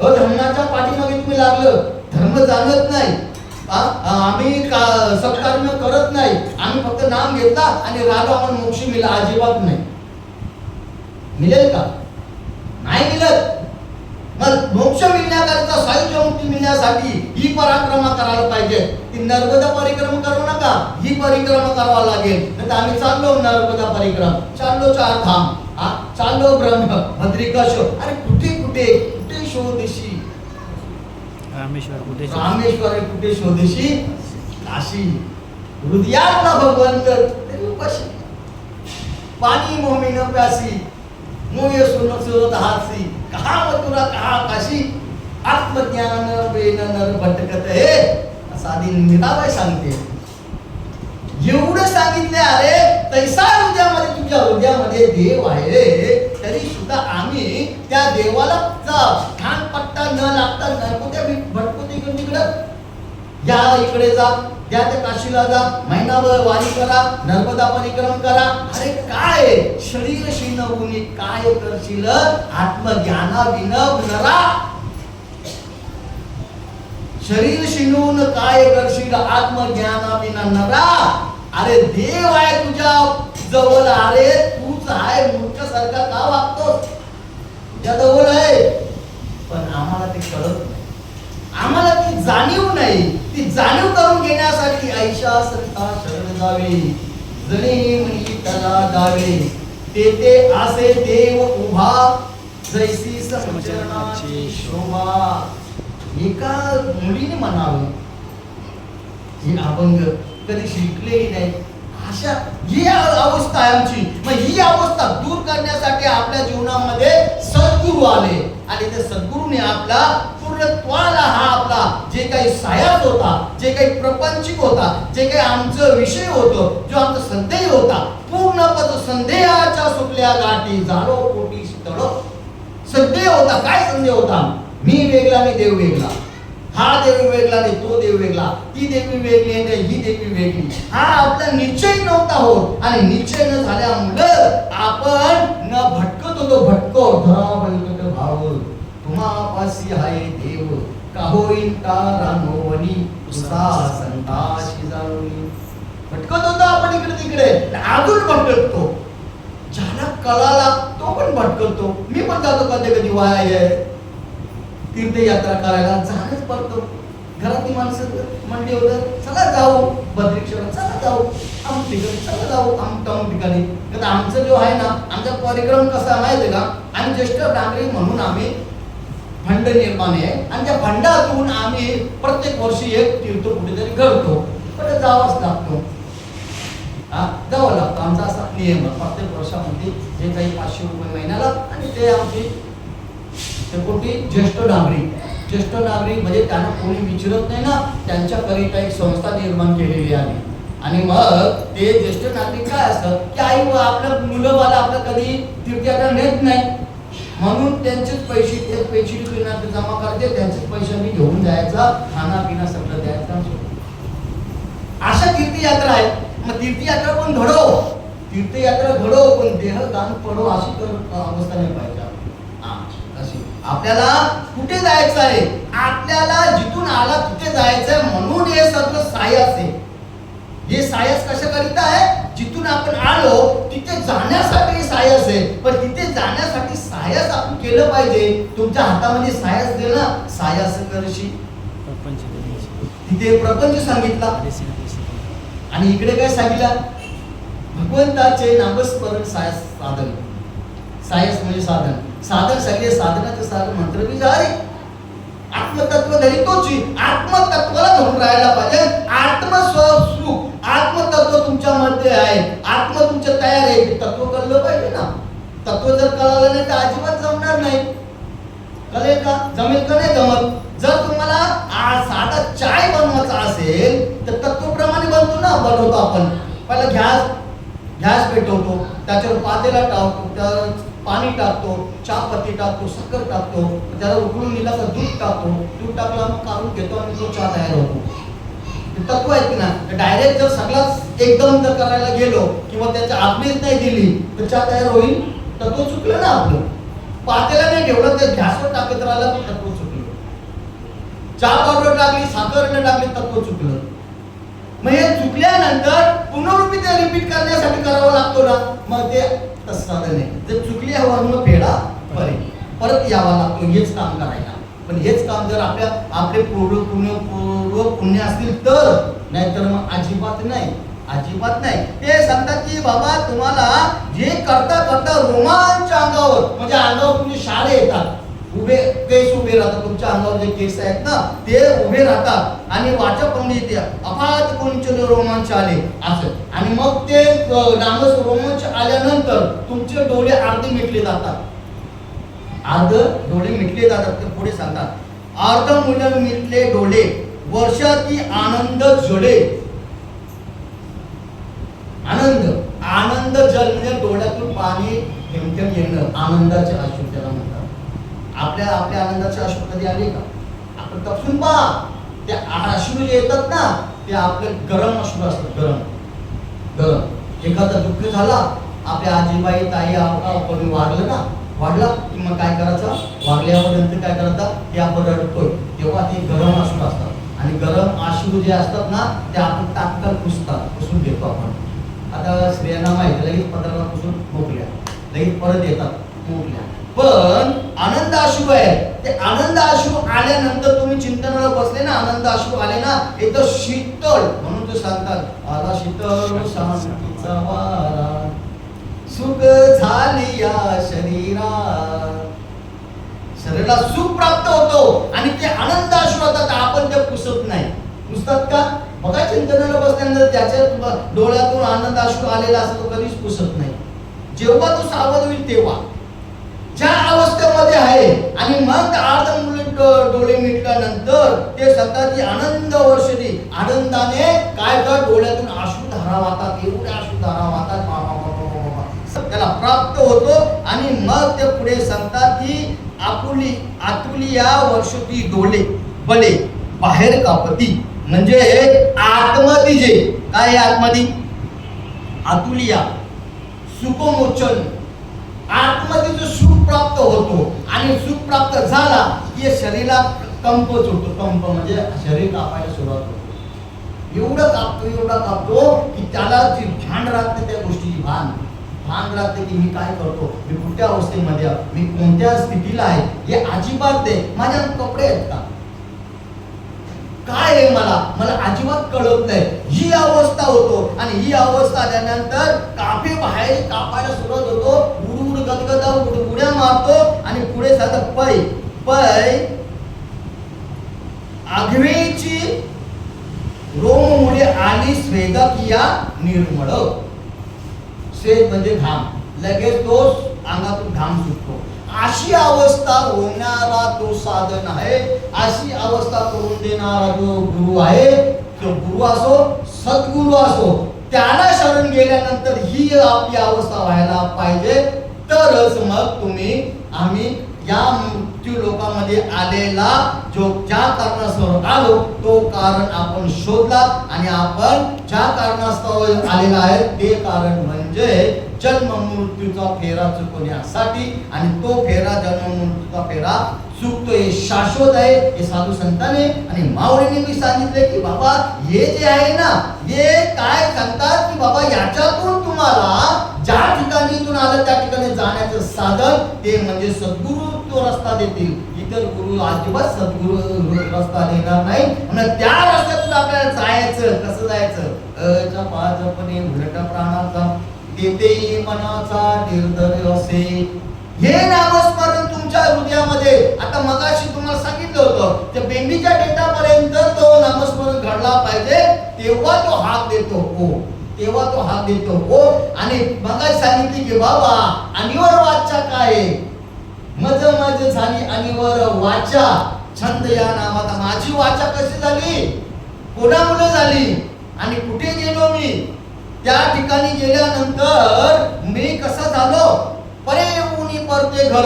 अधर्माच्या पाठीमागे तुम्ही लागलं, धर्म जाणत नाही, आम्ही सत्कर्म करत नाही, आम्ही फक्त नाम घेतला आणि राहिलो आपण मोक्ष मिळाला, अजिबात नाही. मिळेल का? नाही मिळत. मग मोक्ष मिळण्याकरता, सायुज्य मुक्ती मिळण्यासाठी ही पराक्रमा करायला पाहिजे. ती नर्मदा परिक्रमा करू नका, ही परिक्रमा करावा लागेल. नाही तर आम्ही चाललो नर्मदा परिक्रमा, चाललो 4 धाम, चाललो ब्रह्म भद्रिका शोध. अरे कुठे कुठे कुठे शोधशी? रामेश्वर कुठे? रामेश्वर कुठे शोधशी? काशी. हृदयातला भगवंत तरी उपाशी. पाणी मोमी न प्यासी, मोये सुन सुरत हासी, कहा मथुरा कहा काशी, आत्मज्ञान बेन नर भटकत हे. साधी मीराबाई सांगते. एवढं सांगितले. अरे तैसा हृदयामध्ये, तुझ्या हृदयामध्ये देव आहे, तरी सुद्धा आम्ही त्या देवाला ठाण पट्टा न लागता नरकोत्या भटको तिकडं. या इकडे जा, त्या काशीला जा, महिनाभर वारी करा, नर्मदा परिक्रम करा. अरे काय शरीर शिनवून काय करशील? आत्मज्ञाना विनव नरा. शरीर शिनवून काय करशील? आत्मज्ञाना विना नरा. अरे देव आहे तुझ्या जवळ, अरे तूच आहे मूर्खासारखा का वागतोस? तुझ्या जवळ आहे, पण आम्हाला ते कळत नाही, आम्हाला ती जाणीव नाही. ती जाणीव करून घेण्यासाठी ऐशा संता शरण जावे, जणी म्हणी त्याला जावे, तेथे असे देव उभा, जैसी समचरणाची शोभा. एका मुलीने म्हणावं, ही अभंग कधी शिकलेली नाही, अशा ही अवस्था आहे आमची. मग ही अवस्था दूर करण्यासाठी आपल्या जीवनामध्ये सद्गुरू आले आणि त्या सद्गुरूने आपला पूर्णत्वाला हा आपला जे काही सायास होता, जे काही प्रपंचिक होता, जे काही आमचं विषय होतो, जो आमचा संदेह होता, पूर्णपद संदेहाच्या सुटल्या गाठी झालो कोटी स्थळ. संदेह होता. काय संदेह होता? मी वेगळा आणि देव वेगळा, हा देव वेगळा नाही तो देव वेगळा, ती देवी वेगळी नाही ही देवी वेगळी. हा आपला निश्चय नव्हता होत आणि निश्चय न झाल्यामुळं आपण न भटकत होतो. भटको धरा बलकट भाव, तुम्हापासी आहे देव, का होईन तारा नोवनी, तुझा संताशी जाऊनी. भटकत होतो आपण इकडे तिकडे, अजून भटकतो. ज्याला कळाला तो पण भटकतो. मी पण जातो कधी कधी वाया तीर्थयात्रा करायला जाणंच पडतो. घरातली माणसं म्हणली होतं चला जाऊ बद्रीश्वर, चला जाऊ अमुक ठिकाणी, चला जाऊ अमुक ठिकाणी. तर आमचं जो आहे ना, आमचा परिक्रम कसा माहिती का, आम्ही ज्येष्ठ नागरिक म्हणून आम्ही फंड निर्माण आहे आणि त्या फंडातून आम्ही प्रत्येक वर्षी एक तीर्थ कुठेतरी घडतो. पण जावंच लागतो, जावं लागतं. आमचा असा नियम प्रत्येक वर्षामध्ये जे काही 500 रुपये महिन्याला, आणि ते आमची कोणती ज्येष्ठ नागरिक म्हणजे त्यांना कोणी विचारत नाही ना, त्यांच्याकरिता एक संस्था निर्माण केलेली आहे. आणि मग ते ज्येष्ठ नागरिक काय असतं की आई व आपल्या मुलं बाला आपल्या कधी तीर्थयात्रा नेत नाही, म्हणून त्यांचेच पैसे जमा करायचे, त्यांचेच पैशांनी घेऊन जायचा, खाना पिना सगळं द्यायचं. अशा तीर्थयात्रा आहेत. मग तीर्थयात्रा पण घडव, पण देह दान पडो, अशी अवस्था नाही पाहिजे. आपल्याला कुठे जायचं आहे, आपल्याला जिथून आला तिथे जायचं आहे, म्हणून हे सगळं सायस आहे. हे सायस कशाकरिता आहे, जिथून आपण आलो तिथे जाण्यासाठी सायस आहे. पण तिथे जाण्यासाठी सायस आपण केलं पाहिजे. तुमच्या हातामध्ये सायस दे ना, सायस करशी. प्रपंच देण्याची. तिथे प्रपंच सांगितला देशी ना देशी. आणि इकडे काय सांगितलं, भगवंताचे नामस्मरण सायस साधन. सायस म्हणजे साधन. साधन सगळे साधनाचं साधन मंत्र बी जारी. आत्मतत्व धरी तोची, आत्मतत्वाला धरून राहायला पाहिजे. आत्मस्वरूप आत्मतत्व तुमच्या मध्ये आहे, आत्म तुमच्या तयार आहे. तत्व कळलं पाहिजे ना. तत्व जर कळालं नाही तर अजिबात जमणार नाही. कळेल का, जमेल का नाही जमत. जर तुम्हाला साधा चाय बनवायचा असेल तर तत्वप्रमाणे बनतो ना, बनवतो आपण. पहिला गॅस पेटवतो, त्याच्यावर पातेला टाकतो, त्यावर पाणी टाकतो, चहापत्ती टाकतो, साखर टाकतो, त्याला उकळून दिला तर दूध टाकतो, दूध टाकला मग काढून घेतो आणि तो चहा तयार होतो. तत्व आहे की ना. डायरेक्ट जर सगळाच एकदम जर करायला गेलो किंवा त्याच्या आखणीच नाही दिली तर चहा तयार होईल. तत्व चुकलं ना आपलं. पातेला नाही ठेवलं तर गॅसवर टाकत राहिला तर तत्व चुकलं. चहा पावडर टाकली, साखर न टाकली, तत्व चुकलं. मग हे चुकल्यानंतर पुनरुक्ती ते रिपीट करण्यासाठी करावं लागतो ना, मग ते तसं साधन आहे. जर चुकल्यावर मग फेडा परत यावा लागतो, हेच काम करायला. पण हेच काम जर आपले पूर्व पुण्य असतील तर, नाहीतर मग अजिबात नाही, अजिबात नाही. ते सांगतात की बाबा तुम्हाला जे करता करता रोमांच अंगावर, म्हणजे अंगावर तुमचे शाळे येतात, उभे केस उभे राहतात, तुमच्या अंगावर जे केस आहेत ना ते उभे राहतात आणि वाचा पण येते, अफाट कोणचे रोमांच आले असं. आणि मग ते नामस रोमांच आल्यानंतर तुमचे डोळे अर्धे मिटले जातात, डोळे मिटले जातात. ते पुढे सांगतात अर्ध मुलं मिटले डोळे, वर्षाती आनंद जडे. आनंद जल म्हणजे डोळ्यातून पाणी थेंब थेंब येणं, आनंदाचे अश्रू त्याला म्हणतात. आपल्या आनंदाचे अश्रू कधी आले का, आपण तपासून पहा. ते अश्रू जे येतात ना ते आपले गरम अश्रू असतात, गरम. एखादा दुःख झाला, आपल्या आजीबाई ताई कोणी वाढला की मग काय करायचं, वागल्यावर नंतर काय करायचं, ते आपण रडतोय तेव्हा ते गरम अश्रू असतात. आणि गरम अश्रू जे असतात ना ते आपण तात्काळ पुसून घेतो आपण. आता स्त्रियांना माहिती, लगेच पत्राला पुसून मोकल्या, लगेच परत येतात मोकल्या. पण आनंद अश्रू आहे, ते आनंद अश्रू आल्यानंतर तुम्ही चिंतनाला बसले ना, आनंद अश्रू आले ना एकदम शीतळ, म्हणून ते सांगतात आला शीतळ शांतीचा वारा, सुख झाली या शरीराला सुख प्राप्त होतो. आणि ते आनंद अश्रू होतात, आपण ते पुसत नाही. पुसतात का, बघा चिंतनाला बसल्यानंतर त्याच्या डोळ्यातून आनंद अश्रू आलेला असतो, तो कधीच पुसत नाही. जेव्हा तो सावध होईल तेव्हा, ज्या अवस्थेमध्ये आहे. आणि मग अर्ध मुले डोळे मिटल्यानंतर ते सांगतात की आनंद वर्षी, आनंदाने काय कर डोळ्यातून अश्रुधारा वाहतात, एवढे अश्रुधारा वाहतात, त्याला प्राप्त होतो. आणि मग ते पुढे सांगतात की आतुली या वर्षी डोळे बले बाहेर कापती, म्हणजे आतमध्ये जे काय आतमध्ये आतुलिया सुखमोचन, आतमध्ये जो सुख प्राप्त होतो. आणि सुख प्राप्त झाला की शरीराला कंप सुटतो, कंप म्हणजे शरीर कापायला सुरुवात होतो. एवढा कापतो की त्याला भान राहत नाही, त्या गोष्टीची भान राहते की मी काय करतो, मी कुठल्या अवस्थेमध्ये, मी कोणत्या स्थितीला आहे हे अजिबात नाही. माझ्या कपडे आहेत का, काय आहे मला अजिबात कळत नाही. ही अवस्था होतो. आणि ही अवस्था आल्यानंतर कापे बाहेर कापायला सुरुवात होतो, उड गदगदा उड्या मारतो. आणि पुढे सांगतात पै आघवेची रोम मुळे आली स्वेदकिया निर्मळ. स्वेद म्हणजे घाम, लगेच तो अंगातून घाम सुटतो. अशी अवस्था होणारा तो साधन आहे, अशी अवस्था करून देणारा जो गुरु आहे, तो गुरु असो सद्गुरु असो, त्याला शरण गेल्यानंतर ही आपली अवस्था व्हायला पाहिजे. तरच मग आम्ही या मृत्यू लोकांमध्ये आलेला ज्या कारणास्तव आलो तो कारण आपण शोधला. आणि आपण ज्या कारणास्तव आलेला आहे ते कारण म्हणजे जन्म मृत्यूचा फेरा चुकवण्यासाठी, आणि तो फेरा जन्म मृत्यूचा फेरा चुकतो हे शाश्वत आहे. हे साधू संतांनी आणि माऊलीने मी सांगितले की बाबा हे जे आहे ना, हे काय सांगतात की बाबा याच्यातून तुम्हाला ज्या ठिकाणी इथून आलं त्या ठिकाणी जाण्याचं साधन ते म्हणजे सद्गुरू तो रस्ता देतील. इतर गुरु अजिबात सद्गुरू रस्ता देणार नाही. म्हणून त्या रस्त्यातून आपल्याला जायचं. कसं जायचं? जपाजपणे उलट प्राणाचा देते मनाचा निर्धार असे. हे नामस्मरण तुमच्या हृदयामध्ये, आता मगाशी तुम्हाला सांगितलं होतं त्या बेंबीच्या डेटापर्यंत तो नामस्मरण घडला पाहिजे, तेव्हा तो हाक देतो हो, तेव्हा तो हाक देतो हो. आणि मगाशी सांगितली की बाबा अनिवर वाचा काय, मज मज झाली अनिवर वाचा, छंद या नामाचा. माझी वाचा कशी झाली? कोणामुळे झाली? आणि कुठे गेलो मी? त्या ठिकाणी गेल्यानंतर मी कसा झालो? परे उनी परते घर,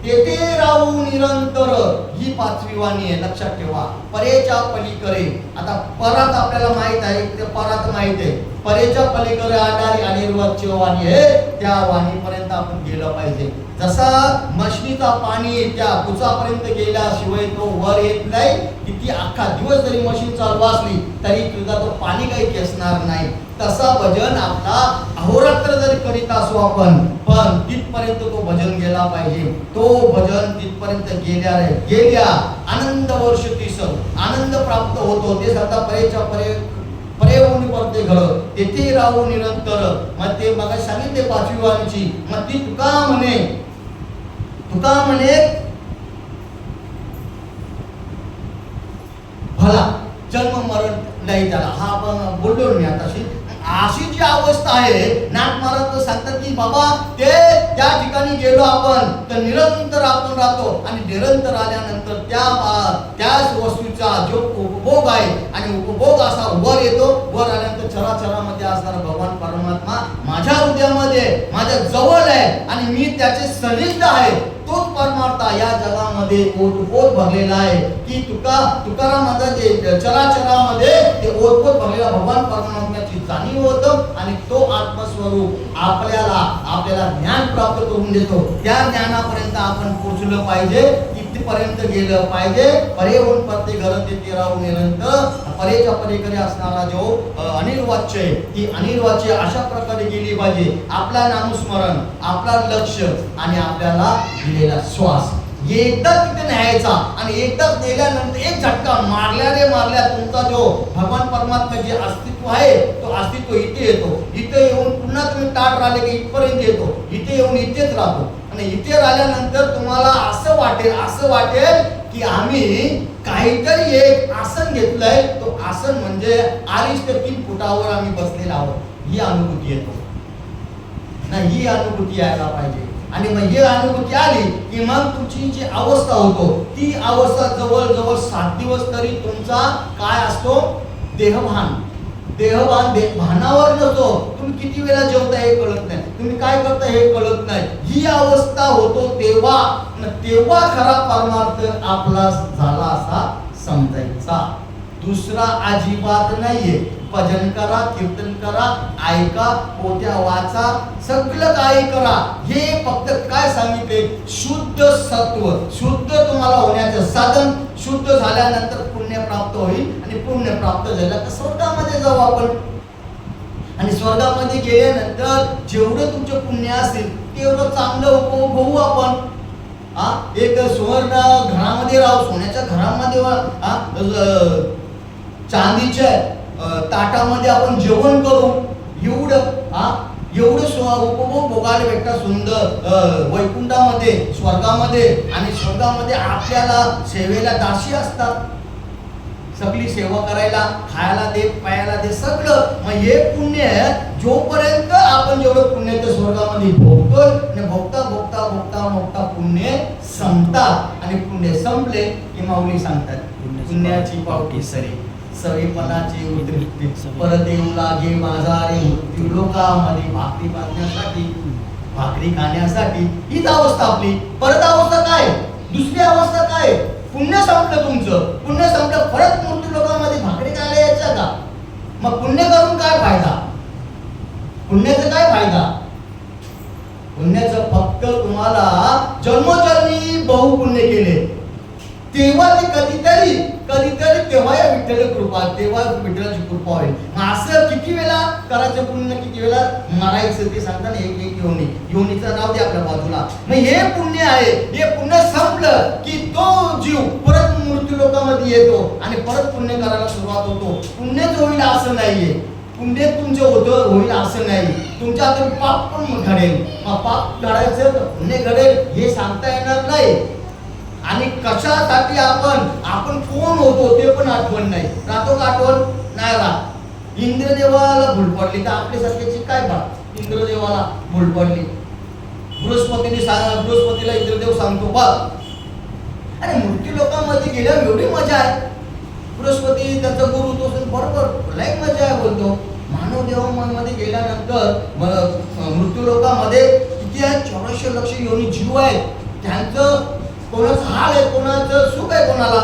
तेथे राहू निरंतर. ही 5वी वाणी आहे, लक्षात ठेवा. परेच्या पलीकडे. आता परात आपल्याला माहित आहे, ते परात माहित आहे. परेच्या पलीकडे आणारी अनिर्वच्य वाणी आहे, त्या वाणीपर्यंत आपण गेलं पाहिजे. जसा मशनीचा पाणी त्या कुचापर्यंत गेल्याशिवाय तो वर येत नाही. किती अख्खा दिवस जरी मशीन चालू असली तरी तुझा तो पाणी काही खेचणार नाही. तसा भजन आपला अहोरात्र जरी करीत असो आपण, पण तिथपर्यंत तो भजन गेला पाहिजे. तो भजन तिथपर्यंत गेल्या आनंद वर्ष तीस आनंद प्राप्त होतो. ते सदा परेच्या परे होऊन परते घर, तेथे राहू निरंतर. मग ते मग सांगितले 5वी वाणीची. मग ती तुका म्हणे भला जन्म मरण नाही त्याला. हा आपण बोललो मी आताशी. अशी जी अवस्था आहे, नाथ महाराज सांगतात की बाबा ते त्या ठिकाणी गेलो आपण तर निरंतर आपण राहतो. आणि निरंतर आल्यानंतर त्याच वस्तूचा जो उपभोग आहे, आणि उपभोग असा वर येतो. वर आल्यानंतर चराचरामध्ये असणारा भगवान परमात्मा माझ्या हृदयामध्ये माझ्या जवळ आहे, आणि मी त्याचे सनिध आहे. तोच परमार्थ या जगामध्ये ओतपोत भरलेला आहे. की तुकारामाचा जे चराचरामध्ये ते ओतपोत भरलेला भगवान परमात्म्याची जाणीव होतं, आणि तो आत्मस्वरूप आपल्याला ज्ञान प्राप्त करून देतो. त्या ज्ञानापर्यंत आपण पोहोचलं पाहिजे, तिथपर्यंत गेलं पाहिजे. परे होऊन प्रत्येक घर ते राहू निरंतर. परेच्या पलीकडे असणारा जो अनिर्वाच्य आहे, ती अनिर्वाच्य अशा प्रकारे गेली पाहिजे. आपला नामस्मरण, आपला लक्ष आणि आपल्याला दिलेला श्वास एकदा तिथे न्यायचा. आणि एकदाच नेल्यानंतर एक झटका मारल्या तुमचा जो भगवान परमात्मा जे अस्तित्व आहे, तो अस्तित्व इथे येतो. इथे येऊन पुन्हा तुम्ही ताट राहिले की इथपर्यंत येतो. इथे येऊन इथेच राहतो. आणि इथे राहिल्यानंतर तुम्हाला असं वाटेल की आम्ही काहीतरी एक आसन घेतलंय. तो आसन म्हणजे 2.5 ते 3 फुटावर आम्ही बसलेलो आहोत. ही अनुभूती येतो ना, ही अनुभूती यायला पाहिजे. आणि मग ही अनुभूती आली की मग तुमची जी अवस्था होतो, ती अवस्था जवळजवळ 7 दिवस तरी तुमचा काय असतो? देहभान भानावर नसतो. तुम्ही किती वेळा जेवता हे कळत नाही, तुम्ही काय करता हे कळत नाही. ही अवस्था होतो तेव्हा खरा परमार्थ आपला झाला असा समजायचा. दुसरा अजिबात नाहीये. भजन करा, कीर्तन करा, ऐका, पोथ्या वाचा, सगळं काही करा. हे फक्त काय सांगितले? शुद्ध सत्व, शुद्ध तुम्हाला होण्याचं साधन. शुद्ध झाल्यानंतर पुण्य प्राप्त होईल, आणि पुण्य प्राप्त झालं तर स्वर्गामध्ये जाऊ आपण. आणि स्वर्गामध्ये गेल्यानंतर जेवढं तुमचे पुण्य असेल तेवढं चांगलं उपभोगू आपण. एक सुवर्ण घरामध्ये राहू, सोन्याच्या घरामध्ये चांदीच्या ताटामध्ये आपण जेवण करू. एवढं उपभोग भोगायला भेटतात सुंदर वैकुंठामध्ये, स्वर्गामध्ये. आणि स्वर्गामध्ये आपल्याला सेवेला दासी असतात, सगळी सेवा करायला, खायला दे, प्यायला दे, सगळं. मग हे पुण्य जोपर्यंत आपण जेवढं पुण्याच्या स्वर्गामध्ये भोगतोय, आणि भोगता पुण्य संपतात. आणि पुण्य संपले की माऊली सांगतात पुण्याची पावटी सरीपणाची उतरते, परत येऊ लागे माझा रे मृत्यू लोकामध्ये. भाकरी बांधण्यासाठी, भाकरी खाण्यासाठी हीच अवस्था आपली. परत अवस्था काय? दुसरी अवस्था काय? पुण्य संपलं तुमचं, पुण्य संपलं, परत मृत्यू लोकांमध्ये भाकरी खायला यायचं का? मग पुण्य करून काय फायदा? पुण्याचा काय फायदा? पुण्याचं फक्त तुम्हाला जन्मोजन्मी बहुपुण्य केले, तेव्हा ते कधीतरी तेव्हा या विठ्ठल कृपा, तेव्हा विठ्ठलाची कृपा होईल. असं किती वेळा करायचं पुण्य, किती वेळा मरायचं ते सांगताना एक योनीचं नाव दे आपल्या बाजूला. मग हे पुण्य आहे, हे पुण्य संपलं की तो जीव परत मृत्यू लोकांमध्ये येतो आणि परत पुण्य करायला सुरुवात होतो. पुण्यच होईल असं नाहीये, पुण्य तुमचं होईल असं नाही, तुमच्या हातून पाप पण घडेल. मग पाप घडायचं तर पुण्य घडेल हे सांगता येणार नाही. आणि कशासाठी आपण कोण होतो ते पण आठवण नाही. राहतो का आठवण? नाही राहत. इंद्रदेवाला भूल पडली तर आपल्यासारख्याची काय बात? इंद्रदेवाला भूल पडली, बृहस्पतीला इंद्रदेव सांगतो बघ. अरे मृत्यू लोकांमध्ये गेल्यावर एवढी मजा आहे. बृहस्पती त्याचा गुरु तो बरोबर लई मजा आहे बोलतो. मानव देवामध्ये गेल्यानंतर मृत्यू लोकांमध्ये किती आहे? 84 लक्ष योनी जीव आहेत. त्यांचं कोणाचं हाल आहे, कोणाचं सुख आहे कोणाला.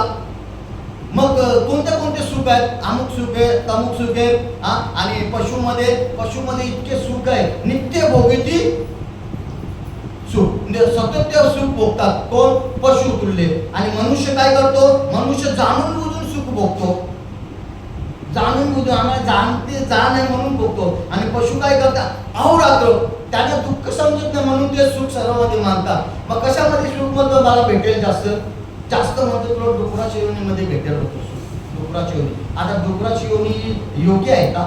मग कोणते सुख आहेत? अमुक सुख आहे, तमुक सुख आहे. आणि पशुमध्ये इतके सुख आहे, नित्य भोगीती सुख, म्हणजे सतत ते सुख भोगतात. कोण? पशु तुल्य. आणि मनुष्य काय करतो? मनुष्य जाणून बुजून सुख भोगतो, जाणून बुजून. आम्हाला जाण आहे म्हणून भोगतो. आणि पशु काय करतात? अहोरात्र त्याला दुःख समजत नाही म्हणून ते सुख सर्वांमध्ये मानतात. मग कशामध्ये सुख म्हणतो? मला भेटेल जास्त म्हणतो तुला डुकराच्या योनीमध्ये भेटेल होतो. डुकराची योनी. आता डुकराची योनी योग्य आहे का?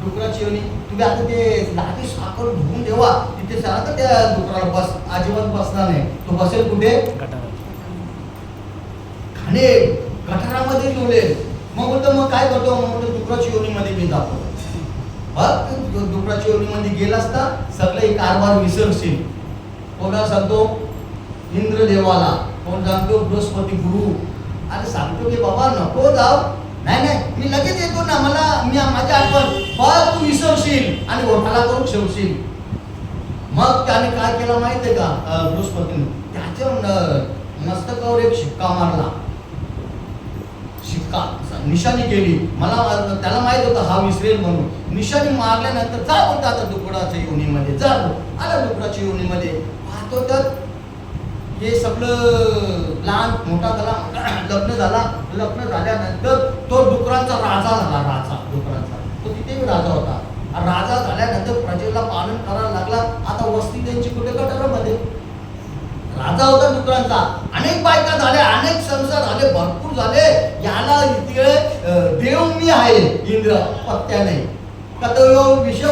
डुकराची योनी तुम्ही आता ते लादी साखर धुवून देवा, तिथे सांगा त्या डुकराला बस, अजिबात बसणार नाही. तो बसेल कुठे? खाणे गटारामध्ये ठेवले. मग बोलतो मग काय करतो? मग बोलतो डुकराची योनीमध्ये मी जातो. डुकराची योनीमध्ये गेला असता सगळे कारभार विसरशील. कोणाला सांगतो? इंद्रदेवाला. कोण सांगतो? बृहस्पती गुरु. आणि सांगतो की बाबा नको जाऊ, नाही मी लगेच येतो ना, माझ्या आठवण बघ तू विसरशील आणि ओठाला करून ठेवशील. मग त्याने काय केलं माहितीये का? बृहस्पतीने त्याच्या मस्तकावर एक शिक्का मारला. शिक्का निशाणी केली. त्याला माहित होतं हा विसरेल म्हणून. निशाणी मारल्यानंतर जा बोलता आता डुकराच्या योनीमध्ये जा. आला डुकराच्या योनीमध्ये. पाहतो तर हे सगळं लहान मोठा झाला, लग्न झाल्यानंतर तो डुकरांचा राजा झाला. डुकरांचा तो तिथे राजा होता. राजा झाल्यानंतर प्रजेला पालन करायला लागला. आता वस्ती त्यांची कुठे? गटारामध्ये. राजा होता डुकरांचा. अनेक बायका झाल्या, अनेक संसार झाले, भरपूर झाले. याला इथे देव मी आहे इंद्र पत्त्या नाही का? तो विषय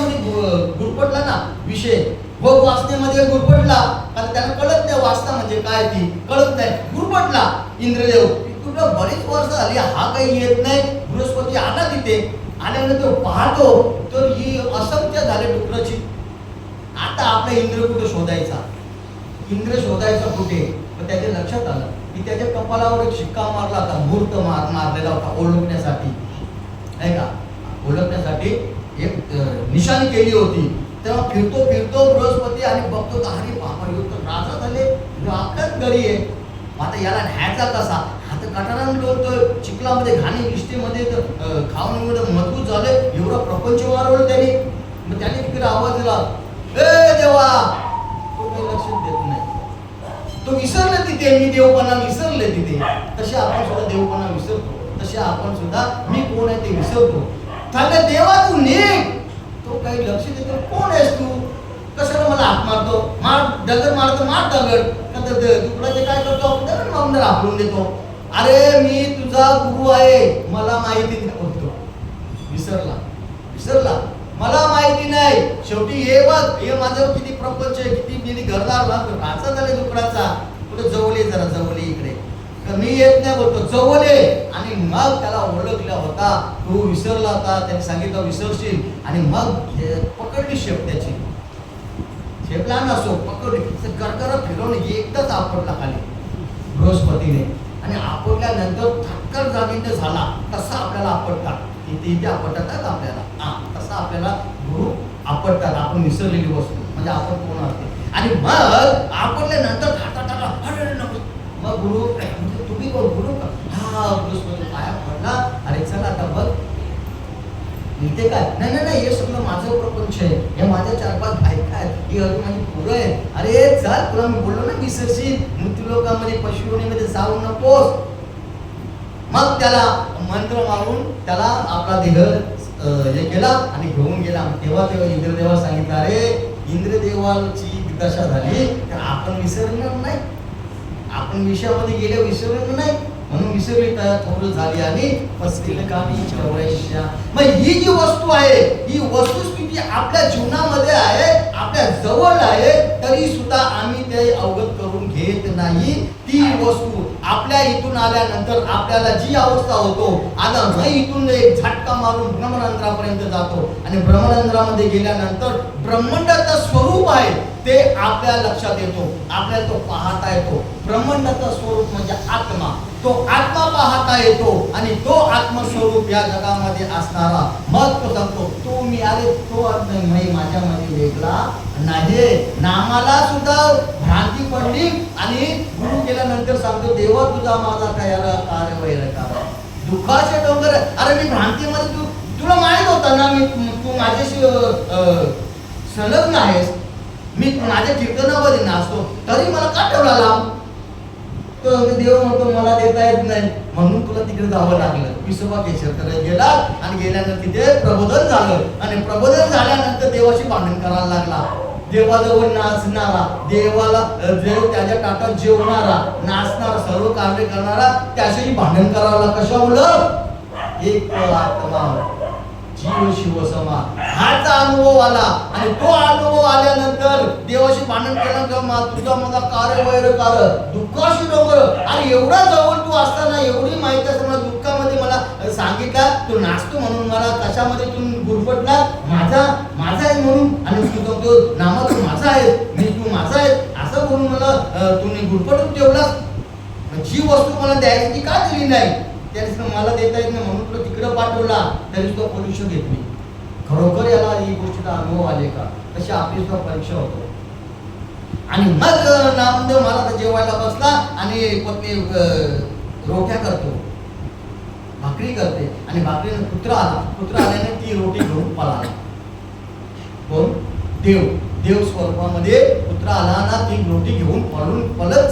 गुरपटला ना, विषय भोग वाचनेमध्ये गुरपटला. कारण त्याला कळत नाही वाचता म्हणजे काय, ती कळत नाही. गुरपटला इंद्रदेव. तुला बरीच वर्ष झाली हा काही येत नाही. बृहस्पती आला तिथे. आल्यानंतर पाहतो तर ही असंख्य झाले डुकराची. आता आपला इंद्र कुठे शोधायचा? इंद्र शोधायचा कुठे? पण त्याच्या लक्षात आलं की त्याच्या कपालावर एक शिक्का मारला होता, मूर्त मारलेला होता ओळखण्यासाठी, नाही का? ओळखण्यासाठी एक निशाणी केली होती. तेव्हा फिरतो बृहस्पती आणि बघतो तर अरे बाबा तर राजा झाले, आपल्याच घरी आहे. आता याला न्यायचा कसा? आता गटारानं लोळतोय, चिखलामध्ये घाणी निष्ठेमध्ये खाऊन मजबूत झाले, एवढा प्रपंच वारवलं त्याने. मग त्याने तिकडे आवाज दिला, ए देवा. तो काही लक्ष देत नाही. तो विसरला तिथे, मी देवपणा विसरले तिथे. तसे आपण सुद्धा देवपणा विसरतो. तसे आपण सुद्धा मी कोण आहे ते विसरतो. चालले देवा तू निघ. तो काही लक्ष देतो. कोण आहेस तू? कशाला मला हात मारतो? दगड मारतो, मार दगड. तुकडाचे काय करतो? आपण दगड मारून हाकलून देतो. अरे मी तुझा गुरु आहे, मला माहिती नाही बोलतो. विसरला. मला माहिती नाही. शेवटी हे बघ, हे माझं किती प्रपंच आहे, किती घरदार राजा झाले डुकराचा. कुठे जवळ जरा जवळ इकडे. मी येत नाही बोलतो, जवळ ये. आणि मग त्याला ओळखला होता, तू विसरला होता. त्याने सांगितलं विसरशील. आणि मग पकडली शेप त्याची. शेपला नसो पकडली, गरगरा फिरवून एकदाच आपटला खाली बृहस्पतीने. आणि आपटल्यानंतर थक्कर जागीने झाला. तसा आपल्याला आपटतात, इथे आपटतात आपल्याला. तसा आपल्याला गुरु आपटतात. आपण विसरलेली वस्तू म्हणजे आपण कोण असते. आणि मग आपटल्यानंतर मग गुरु म्हणजे तुम्ही गुरु का? हा बृहस्पती पाया पडला. अरे चला आता बघ इथे काय? नाही हे सगळं माझं प्रपंच आहे. हे माझ्या 4-5 बायका काय ही अजून माझी पोरं आहे, अरे चाल तुला मी बोललो ना विसरशील, मृत्यू लोकांमध्ये पशुयोनीमध्ये जाऊ नकोस. मग त्याला मंत्र मारून त्याला आपला देह हे केला आणि घेऊन गेला. तेव्हा इंद्रदेवाला सांगितलं, अरे इंद्रदेवाची दशा झाली तर आपण विसरणार नाही, आपण विषयामध्ये गेले विसरणार नाही, म्हणून विसरली थोडं झाली आणि पसरली कामी 84. मग ही जी वस्तू आहे ही वस्तुस्थिती आपल्या जीवनामध्ये आहे, आपल्या जवळ आहे, तरी सुद्धा आम्ही ते अवगत करून घेत नाही. ती वस्तू आपल्या इथून आल्यानंतर आपल्याला जी अवस्था होतो, आता न इथून एक झटका मारून ब्रह्मरंध्रापर्यंत जातो आणि ब्रह्मरंध्रामध्ये गेल्यानंतर ब्रह्मांडाचं स्वरूप आहे ते आपल्या लक्षात येतो, आपल्याला तो पाहता येतो. ब्रह्मांडाचं स्वरूप म्हणजे आत्मा, तो आत्मा पाहता येतो आणि तो आत्मस्वरूप या जगामध्ये असणारा. मग तो सांगतो तो मी, अरे तो माझ्यामध्ये वेगळा नाही. नामाला सुद्धा भ्रांती पडली आणि गुरु केल्यानंतर सांगतो देवा तुझा माझा काय कार्य वैर करा. दुःखाचे डोंगर, अरे मी भ्रांतीमध्ये तुला माहित होता ना मी तू माझ्याशी संलग्न आहेस, मी माझ्या कीर्तनामध्ये नाचतो, तरी मला का ठेवला लांब? तो देव म्हणतो मला देता येत नाही म्हणून तुला तिकडे जावं लागलं. विसोबा केशरकडे गेला आणि गेल्यानंतर तिथे प्रबोधन झालं आणि प्रबोधन झाल्यानंतर देवाशी भांडण करायला लागला. देवाजवळ नाचणारा, देवाला देव त्याच्या ताटात जेवणारा, नाचणारा, सर्व कार्य करणारा त्याच्याशी भांडण करायला. कशामुळं? एक आत्मा जीव शिव समा हाचा अनुभव आला आणि तो अनुभव आल्यानंतर देवाशी भांडण केलं, तुझा माझा कार्य वैर कार्य दुःखाशी डोंगर. आणि एवढा जवळ तू असताना एवढी माहिती असताना दुःखामध्ये मला सांगितलं तू नाचतो म्हणून, मला कशामध्ये तू गुरफटला माझा आहे म्हणून, आणि तू तो नामा तू माझा आहे, मी तू माझा आहे असं म्हणून मला तुम्ही गुरफटून ठेवलास. जी वस्तू मला द्यायची ती का दिली नाही? त्याने मला देता येत नाही म्हणून तुला तिकडं पाठवला, तरी तो परीक्षा घेतली. खरोखर याला ही गोष्टीचा अनुभव आले का? तशी आपली सुद्धा परीक्षा होतो. आणि मग नामदेव मला जेवायला बसला आणि पत्नी रोट्या करतो, भाकरी करते आणि भाकरीने पुत्र आल्याने ती रोटी घेऊन पळाला. कोण? देव स्वरूपामध्ये पुत्र आला ना, ती रोटी घेऊन पळत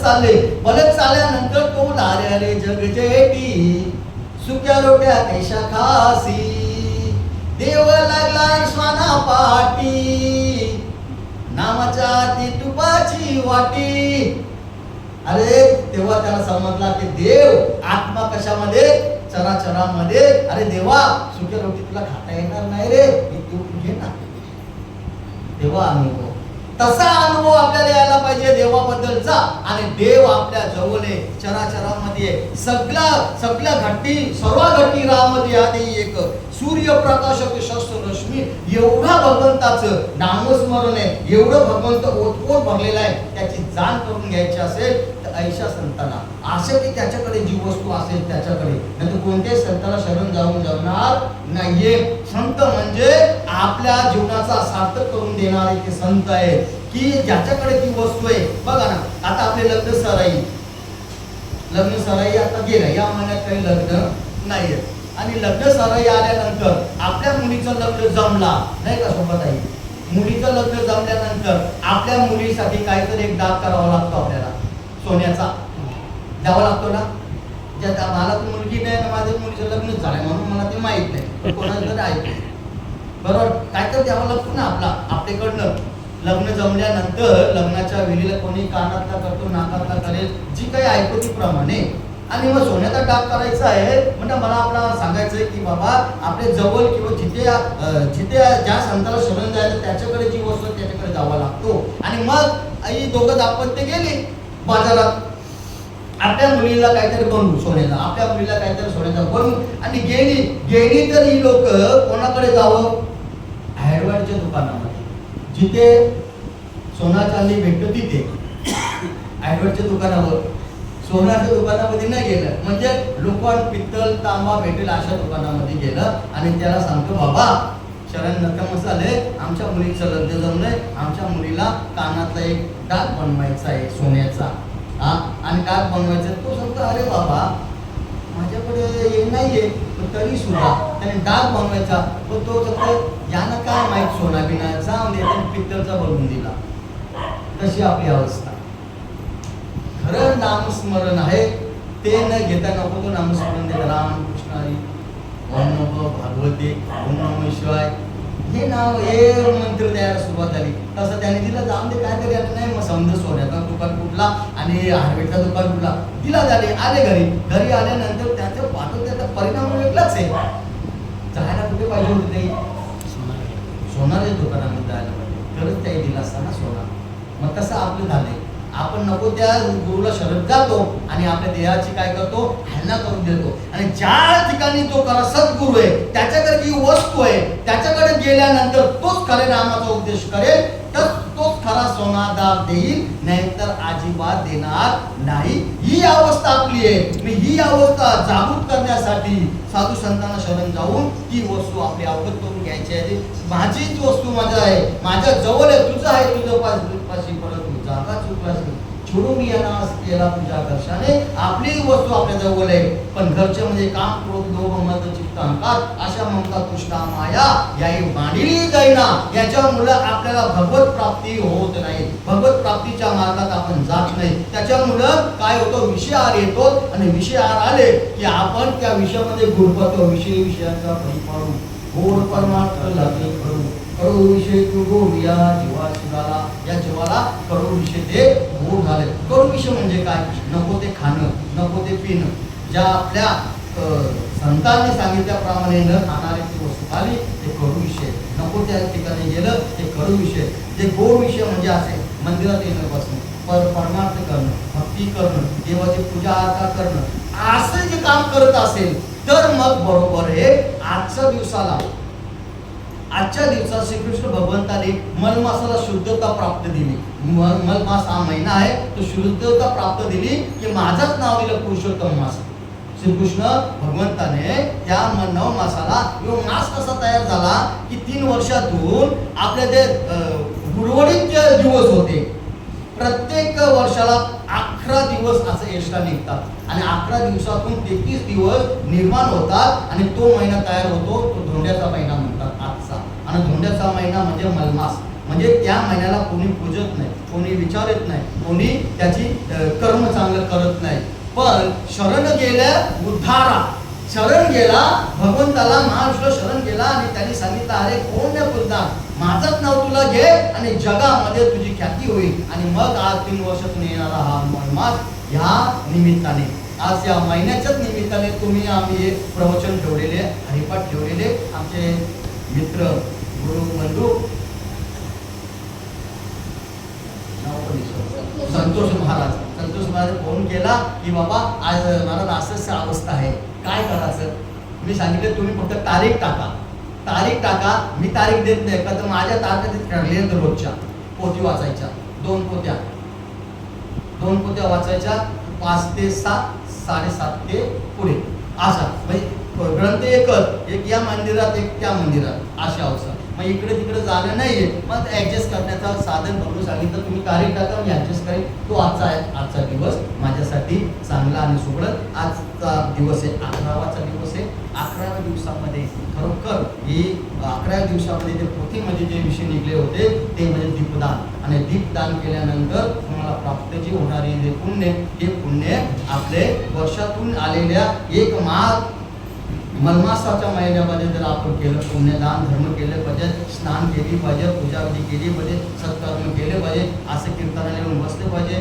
चालल्यानंतर तो लारे जग जेटी सुक्या रोट्या कैशा खासी, देव लागला श्वाना पाटी नामाच्या ती तुपाची वाटी. अरे तेव्हा त्याला समजला की देव आत्मा कशामध्ये? चराचरामध्ये. अरे देवा सुक्या रोटी तुला खाता येणार नाही रे, तू घे ना. तेव्हा अनुभव, तसा अनुभव आपल्याला यायला पाहिजे देवाबद्दलचा. आणि देव आपल्या जवळ आहे, चराचरामध्ये सगळ्या घटी सर्व घटी रामध्ये आधी एक सूर्यप्रकाशक शस्त्र रश्मी एवढा भगवंताचं नामस्मरण आहे, एवढं भगवंत ओतपोट भरलेला आहे. त्याची जाण करून घ्यायची असेल तर ऐशा संतांना असे की त्याच्याकडे जी वस्तू असेल त्याच्याकडे, नाही तर कोणत्याही संताला शरण जाऊन जगणार नाहीये. संत म्हणजे आपल्या जीवनाचा सार्थक करून देणारे ते संत आहे की ज्याच्याकडे ती वस्तू आहे. बघा ना, आता आपले लग्न सराई आता गेलं, या महिन्यात काही लग्न नाहीये आणि लग्न सराई आल्यानंतर आपल्या मुलीचं लग्न जमला नाही का सोबत आहे, मुलीचं लग्न जमल्यानंतर आपल्या मुलीसाठी काहीतरी एक दाग करावा लागतो, आपल्याला सोन्याचा द्यावा लागतो ना. ज्यात मला तर मुलगी नाही ना, माझ्या मुलीचं लग्न झालंय म्हणून मला ते माहित नाही, कोणाला तरी ऐकते बरोबर, काहीतरी द्यावं लागतो ना आपल्याकडनं. लग्न जमल्यानंतर लग्नाच्या वेळेला कोणी कानातला करतो, नाकातला करेल, जी काही ऐपतीप्रमाणे. आणि मग सोन्याचा डाग करायचा आहे म्हणजे मला आपल्याला सांगायचं आहे की बाबा आपल्या जवळ किंवा जिथे ज्या संताला शरण जायचं त्याच्याकडे जी वस्तू त्याच्याकडे जावा लागतो. आणि मग आई दोघं दाम्पत्य गेली बाजारात, आपल्या मुलीला काहीतरी बनवू सोन्याचा, आपल्या मुलीला काहीतरी सोन्याचा बनवू, आणि गेली तर ही लोक कोणाकडे जावं? हार्डवेअरच्या दुकानामध्ये, जिथे सोना चांदी भेटतो तिथे. हार्डवेअरच्या दुकानावर, सोन्याच्या दुकानामध्ये नाही गेलं म्हणजे लोखंड पित्तल तांबा भेटेल अशा दुकानामध्ये गेलं आणि त्याला सांगतो बाबा शरण नका आले, आमच्या मुलीचं लग्न जमलंय, आमच्या मुलीला कानातला एक डाग बनवायचा आहे सोन्याचा, आणि डाग बनवायचा. तो सांगतो अरे बाबा माझ्याकडे हे नाहीये, पण तरी सुद्धा त्याने डाग बनवायचा, पण तो फक्त यानं काय माहीत सोना बिना जाऊन दे, त्याने पित्तलचा बनवून दिला. तशी आपली अवस्था. खरं नामस्मरण आहे ते न घेता नको तो नामस्मरण दे. राम कृष्ण हरी, ओम नमो भागवते, ओम नमो शिवाय, हे नाव हे मंत्र द्यायला सुरुवात झाली. तसं त्याने दिला, जाऊन दे काहीतरी आलं नाही. मग समजा सोन्याचा दुकान कुठला आणि हार्डवेअरचा दुकान कुठला दिला, झाले आले घरी आल्यानंतर त्याच्या पाठवून त्याचा परिणाम वेगळाच आहे. जायला कुठे पाहिजे होते ते सोनाच्या दुकानामध्ये जायला पाहिजे, तरच त्याही दिला असताना सोना. मग तसं आपलं झालंय. आपण नको त्या गुरुला शरण जातो आणि आपल्या देहाची काय करतो, हलना करून देतो. आणि ज्या ठिकाणी तो खरा सद्गुरू आहे, त्याच्याकडे जी वस्तू आहे, त्याच्याकडे गेल्यानंतर तोच खरे नामाचा उपदेश करेल, तर तोच खरा सोनादार देईल, नाहीतर अजिबात देणार नाही. ही अवस्था आपली आहे. मी ही अवस्था जागृत करण्यासाठी साधू संतांना शरण जाऊन ती वस्तू आपली अवगत करून घ्यायची आहे. माझीच वस्तू माझ्या आहे, माझ्या जवळ आहे, तुझं आहे, तुझं पाशी परत जागा चुकला छोडून येणार केला तुझ्या घरच्याने. आपली वस्तू आपल्या जवळ आहे, पण घरचे म्हणजे काम क्रोध लोभ मद चित्त अहंकार अशा ममता तृष्णा माया याही मांडली जाईना. याच्यामुळे आपल्याला भगवत प्राप्ती होत नाही, भगवत प्राप्तीच्या मार्गात आपण जात नाही. त्याच्यामुळं काय होतं, विषयावर येतो आणि विषयावर आले की आपण त्या विषयामध्ये गुरफतो. विषयांचा परिपाडू गोड परमार्थ लागे करू, कडू विषय तू गोविया जीवा शिवाला, या जीवाला कडू विषय ते गोड झाले. कडू विषय म्हणजे काय, नको ते खाणं, नको ते पिणं. ज्या आपल्या संतांनी सांगितल्याप्रमाणे न खाणारी ती वस्तू खाली, ते कडू विषय. नको त्या ठिकाणी गेलं ते कडू विषय. ते गोड विषय म्हणजे असे मंदिरात येणं बसणं, परमार्थ करणं, भक्ती करणं, देवाची पूजा अर्चा करणं, असं जे काम करत असेल तर मग बरोबर आहे. आजच्या दिवसात श्रीकृष्ण भगवंताने मलमासाला शुद्धता प्राप्त दिली. मलमास हा महिना आहे, तो शुद्धता प्राप्त दिली की माझंच नाव दिलं पुरुषोत्तम मास. श्रीकृष्ण भगवंताने त्या 9 मासाला, मास कसा तयार झाला की 3 वर्षातून आपले ते गुरुवडीत दिवस होते. प्रत्येक वर्षाला 11 दिवस असं एक्स्ट्रा निघतात आणि 11 दिवसातून 33 दिवस निर्माण होतात आणि तो महिना तयार होतो. तो धोंड्याचा महिना म्हणतात आजचा. आणि धोंड्याचा महिना म्हणजे मलमास. म्हणजे त्या महिन्याला कोणी पूजत नाही, कोणी विचारत नाही, कोणी त्याची कर्म चांगलं करत नाही. पण शरण गेल्या उद्धारा, शरण गेला भगवंताला, महाविष्णू शरण गेला आणि त्यांनी सांगितलं, अरे कोण नाही बोलता, माझंच नाव तुला घे आणि जगामध्ये तुझी ख्याती होईल. आणि मग आज 3 वर्षातून येणारा हा मलमास, ह्या निमित्ताने, आज या महिन्याच्याच निमित्ताने आम्ही प्रवचन ठेवलेले, हरिपाठ ठेवलेले. आमचे मित्र गुरु बंधू संतोष महाराज फोन केला की बाबा आज मला असं अवस्था आहे, काय करायचं. मी सांगितलं तुम्ही फक्त तारीख टाका. मी तारीख देत नाही, का तर माझ्या तारखेत ठरले तर रोजच्या पोथी वाचायच्या, 2 पोथ्या वाचायच्या, 5 ते 7, 7:30 ते पुढे असा. म्हणजे ग्रंथ एकच, एक या मंदिरात एक त्या मंदिरात, अशी अवस्था. मग इकडे तिकडे जाणं नाहीये. मग ऍडजस्ट करण्याचा साधन बघून सांगितलं, तुम्ही तारीख टाका, मी ऍडजस्ट करेन. तो आजचा दिवस माझ्यासाठी चांगला आणि सुगळत आजचा दिवस आहे. 11वाचा दिवस आहे. 11व्या दिवसामध्ये खरोखर ही 11व्या दिवसामध्ये ते पोथीमध्ये जे विषय निघले होते ते म्हणजे दीपदान. आणि दीपदान केल्यानंतर तुम्हाला प्राप्त जे होणारे जे पुण्य, हे पुण्य आपले वर्षातून आलेल्या एक मलमासाच्या महिन्यामध्ये जर आपण केलं, पुण्यदान धर्म केले पाहिजे, स्नान केली पाहिजे, पूजाविधी केली पाहिजे, सत्कर्म केले पाहिजे, असं कीर्तनाला येऊन बसले पाहिजे,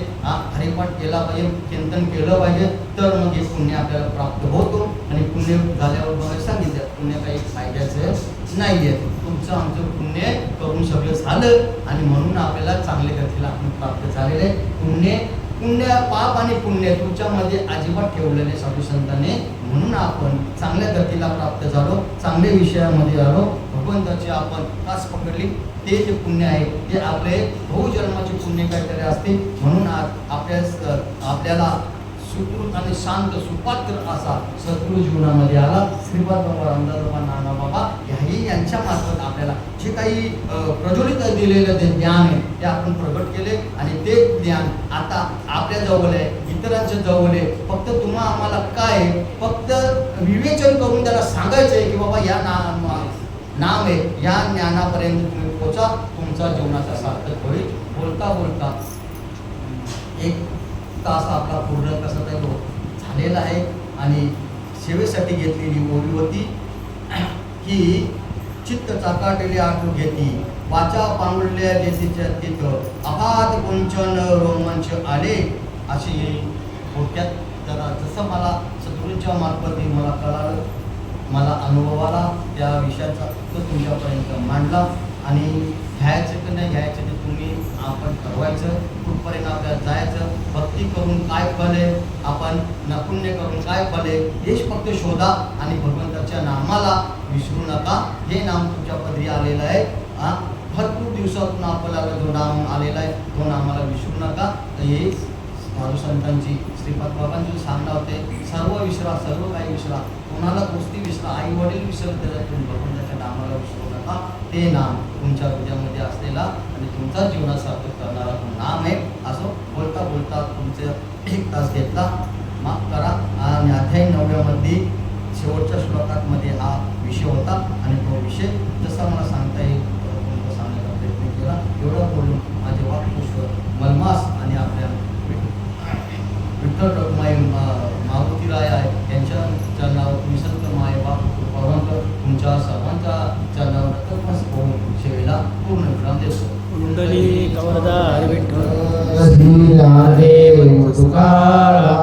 हरिपाठ केला पाहिजे, चिंतन केलं पाहिजे, तर मग हे पुण्य आपल्याला प्राप्त होतो. आणि पुण्य झाल्यावर मला सांगितलं, पुण्य काही फायद्याचं नाही आहे. तुमचं आमचं पुण्य करून सगळं झालं आणि म्हणून आपल्याला चांगले गतीला आपण प्राप्त झालेले. पुण्य पाप आणि पुण्य तुमच्यामध्ये अजिबात ठेवलेले साधू संतांनी, म्हणून आपण चांगल्या गतीला प्राप्त झालो, चांगल्या विषयामध्ये आलो. भगवंताची आपण कास पकडली, ते जे पुण्य आहे ते आपले बहुजन्माचे पुण्य काहीतरी असते. म्हणून आपल्याला सुकृत आणि शांत सुपात्र असा सद्गुरू जीवनामध्ये आला. श्रीपाद बाबा, रामदास बाबा, नाना बाबा यांच्या मार्फत आपल्याला जे काही प्रज्वलित दिलेलं ते ज्ञान आहे ते आपण प्रगट केले आणि ते ज्ञान आता आपल्या जवळ आहे, इतरांच्या जवळ आहे. फक्त तुम्हा आम्हाला काय आहे, फक्त विवेचन करून त्याला सांगायचं आहे की बाबा या नाम आहे, या ज्ञानापर्यंत तुम्ही पोचा, तुमचा जीवनाचा सार्थक होईल. बोलता बोलता 1 तास आपला पूर्ण कसा तरी झालेला आहे आणि सेवेसाठी घेतलेली ओळी होती की चित्त चाकाटले आठू घेती, वाचा पांगुरल्या जेसीच्या तिथं अफाट गुंचन रोमांच आले. अशी थोडक्यात जरा जसं मला सद्गुरूंच्या मार्फत मला कळालं, मला अनुभव आला, त्या विषयाचा तो तुमच्यापर्यंत मांडला. आणि घ्यायचं की नाही घ्यायचं ते तुम्ही आपण ठरवायचं. कुठपर्यंत आपल्याला जायचं, भक्ती करून काय फल आहे, आपण नपुण्य करून काय फल आहे, हेच फक्त शोधा आणि भगवंताच्या नामाला विसरू नका. हे नाम तुमच्या पदरी आलेलं आहे. भरपूर दिवसातून आपल्याला जो नाम आलेला आहे तो नामाला विसरू नका. तर हे साधू संतांची श्रीपाद बाबांची सांगणं होते, सर्व विसरा, सर्व काही विसरा, कोणाला गोष्टी विसरा, आई वडील विसरते, तुम्ही भगवंताच्या नामाला विसरू नका. ते नाम तुमच्या हृदयामध्ये असलेला आणि तुमचा जीवनात सार्थक करणारा तो नाम आहे. असं बोलता बोलता तुमचे 1 तास घेतला, माफ करा. आणि अध्याय 9मध्ये शेवटच्या श्लोकामध्ये हा विषय होता आणि तो विषय जसा मला सांगता येईल तुम्हाला सांगण्याचा प्रयत्न केला. एवढं बोलून माझे वाक्पुष्प मलमास आणि आपल्या विठ्ठल रखुमाई मारुतीराय आहे यांच्या चरणावर तुम्ही संत माय बाप पवनकर तुमच्या सर्वांच्या चरणावर नतमस्तक होऊन सेवेला पूर्ण विराम देतो. कुंडली कवरदार विठ्ठल श्री राधे तुकाराम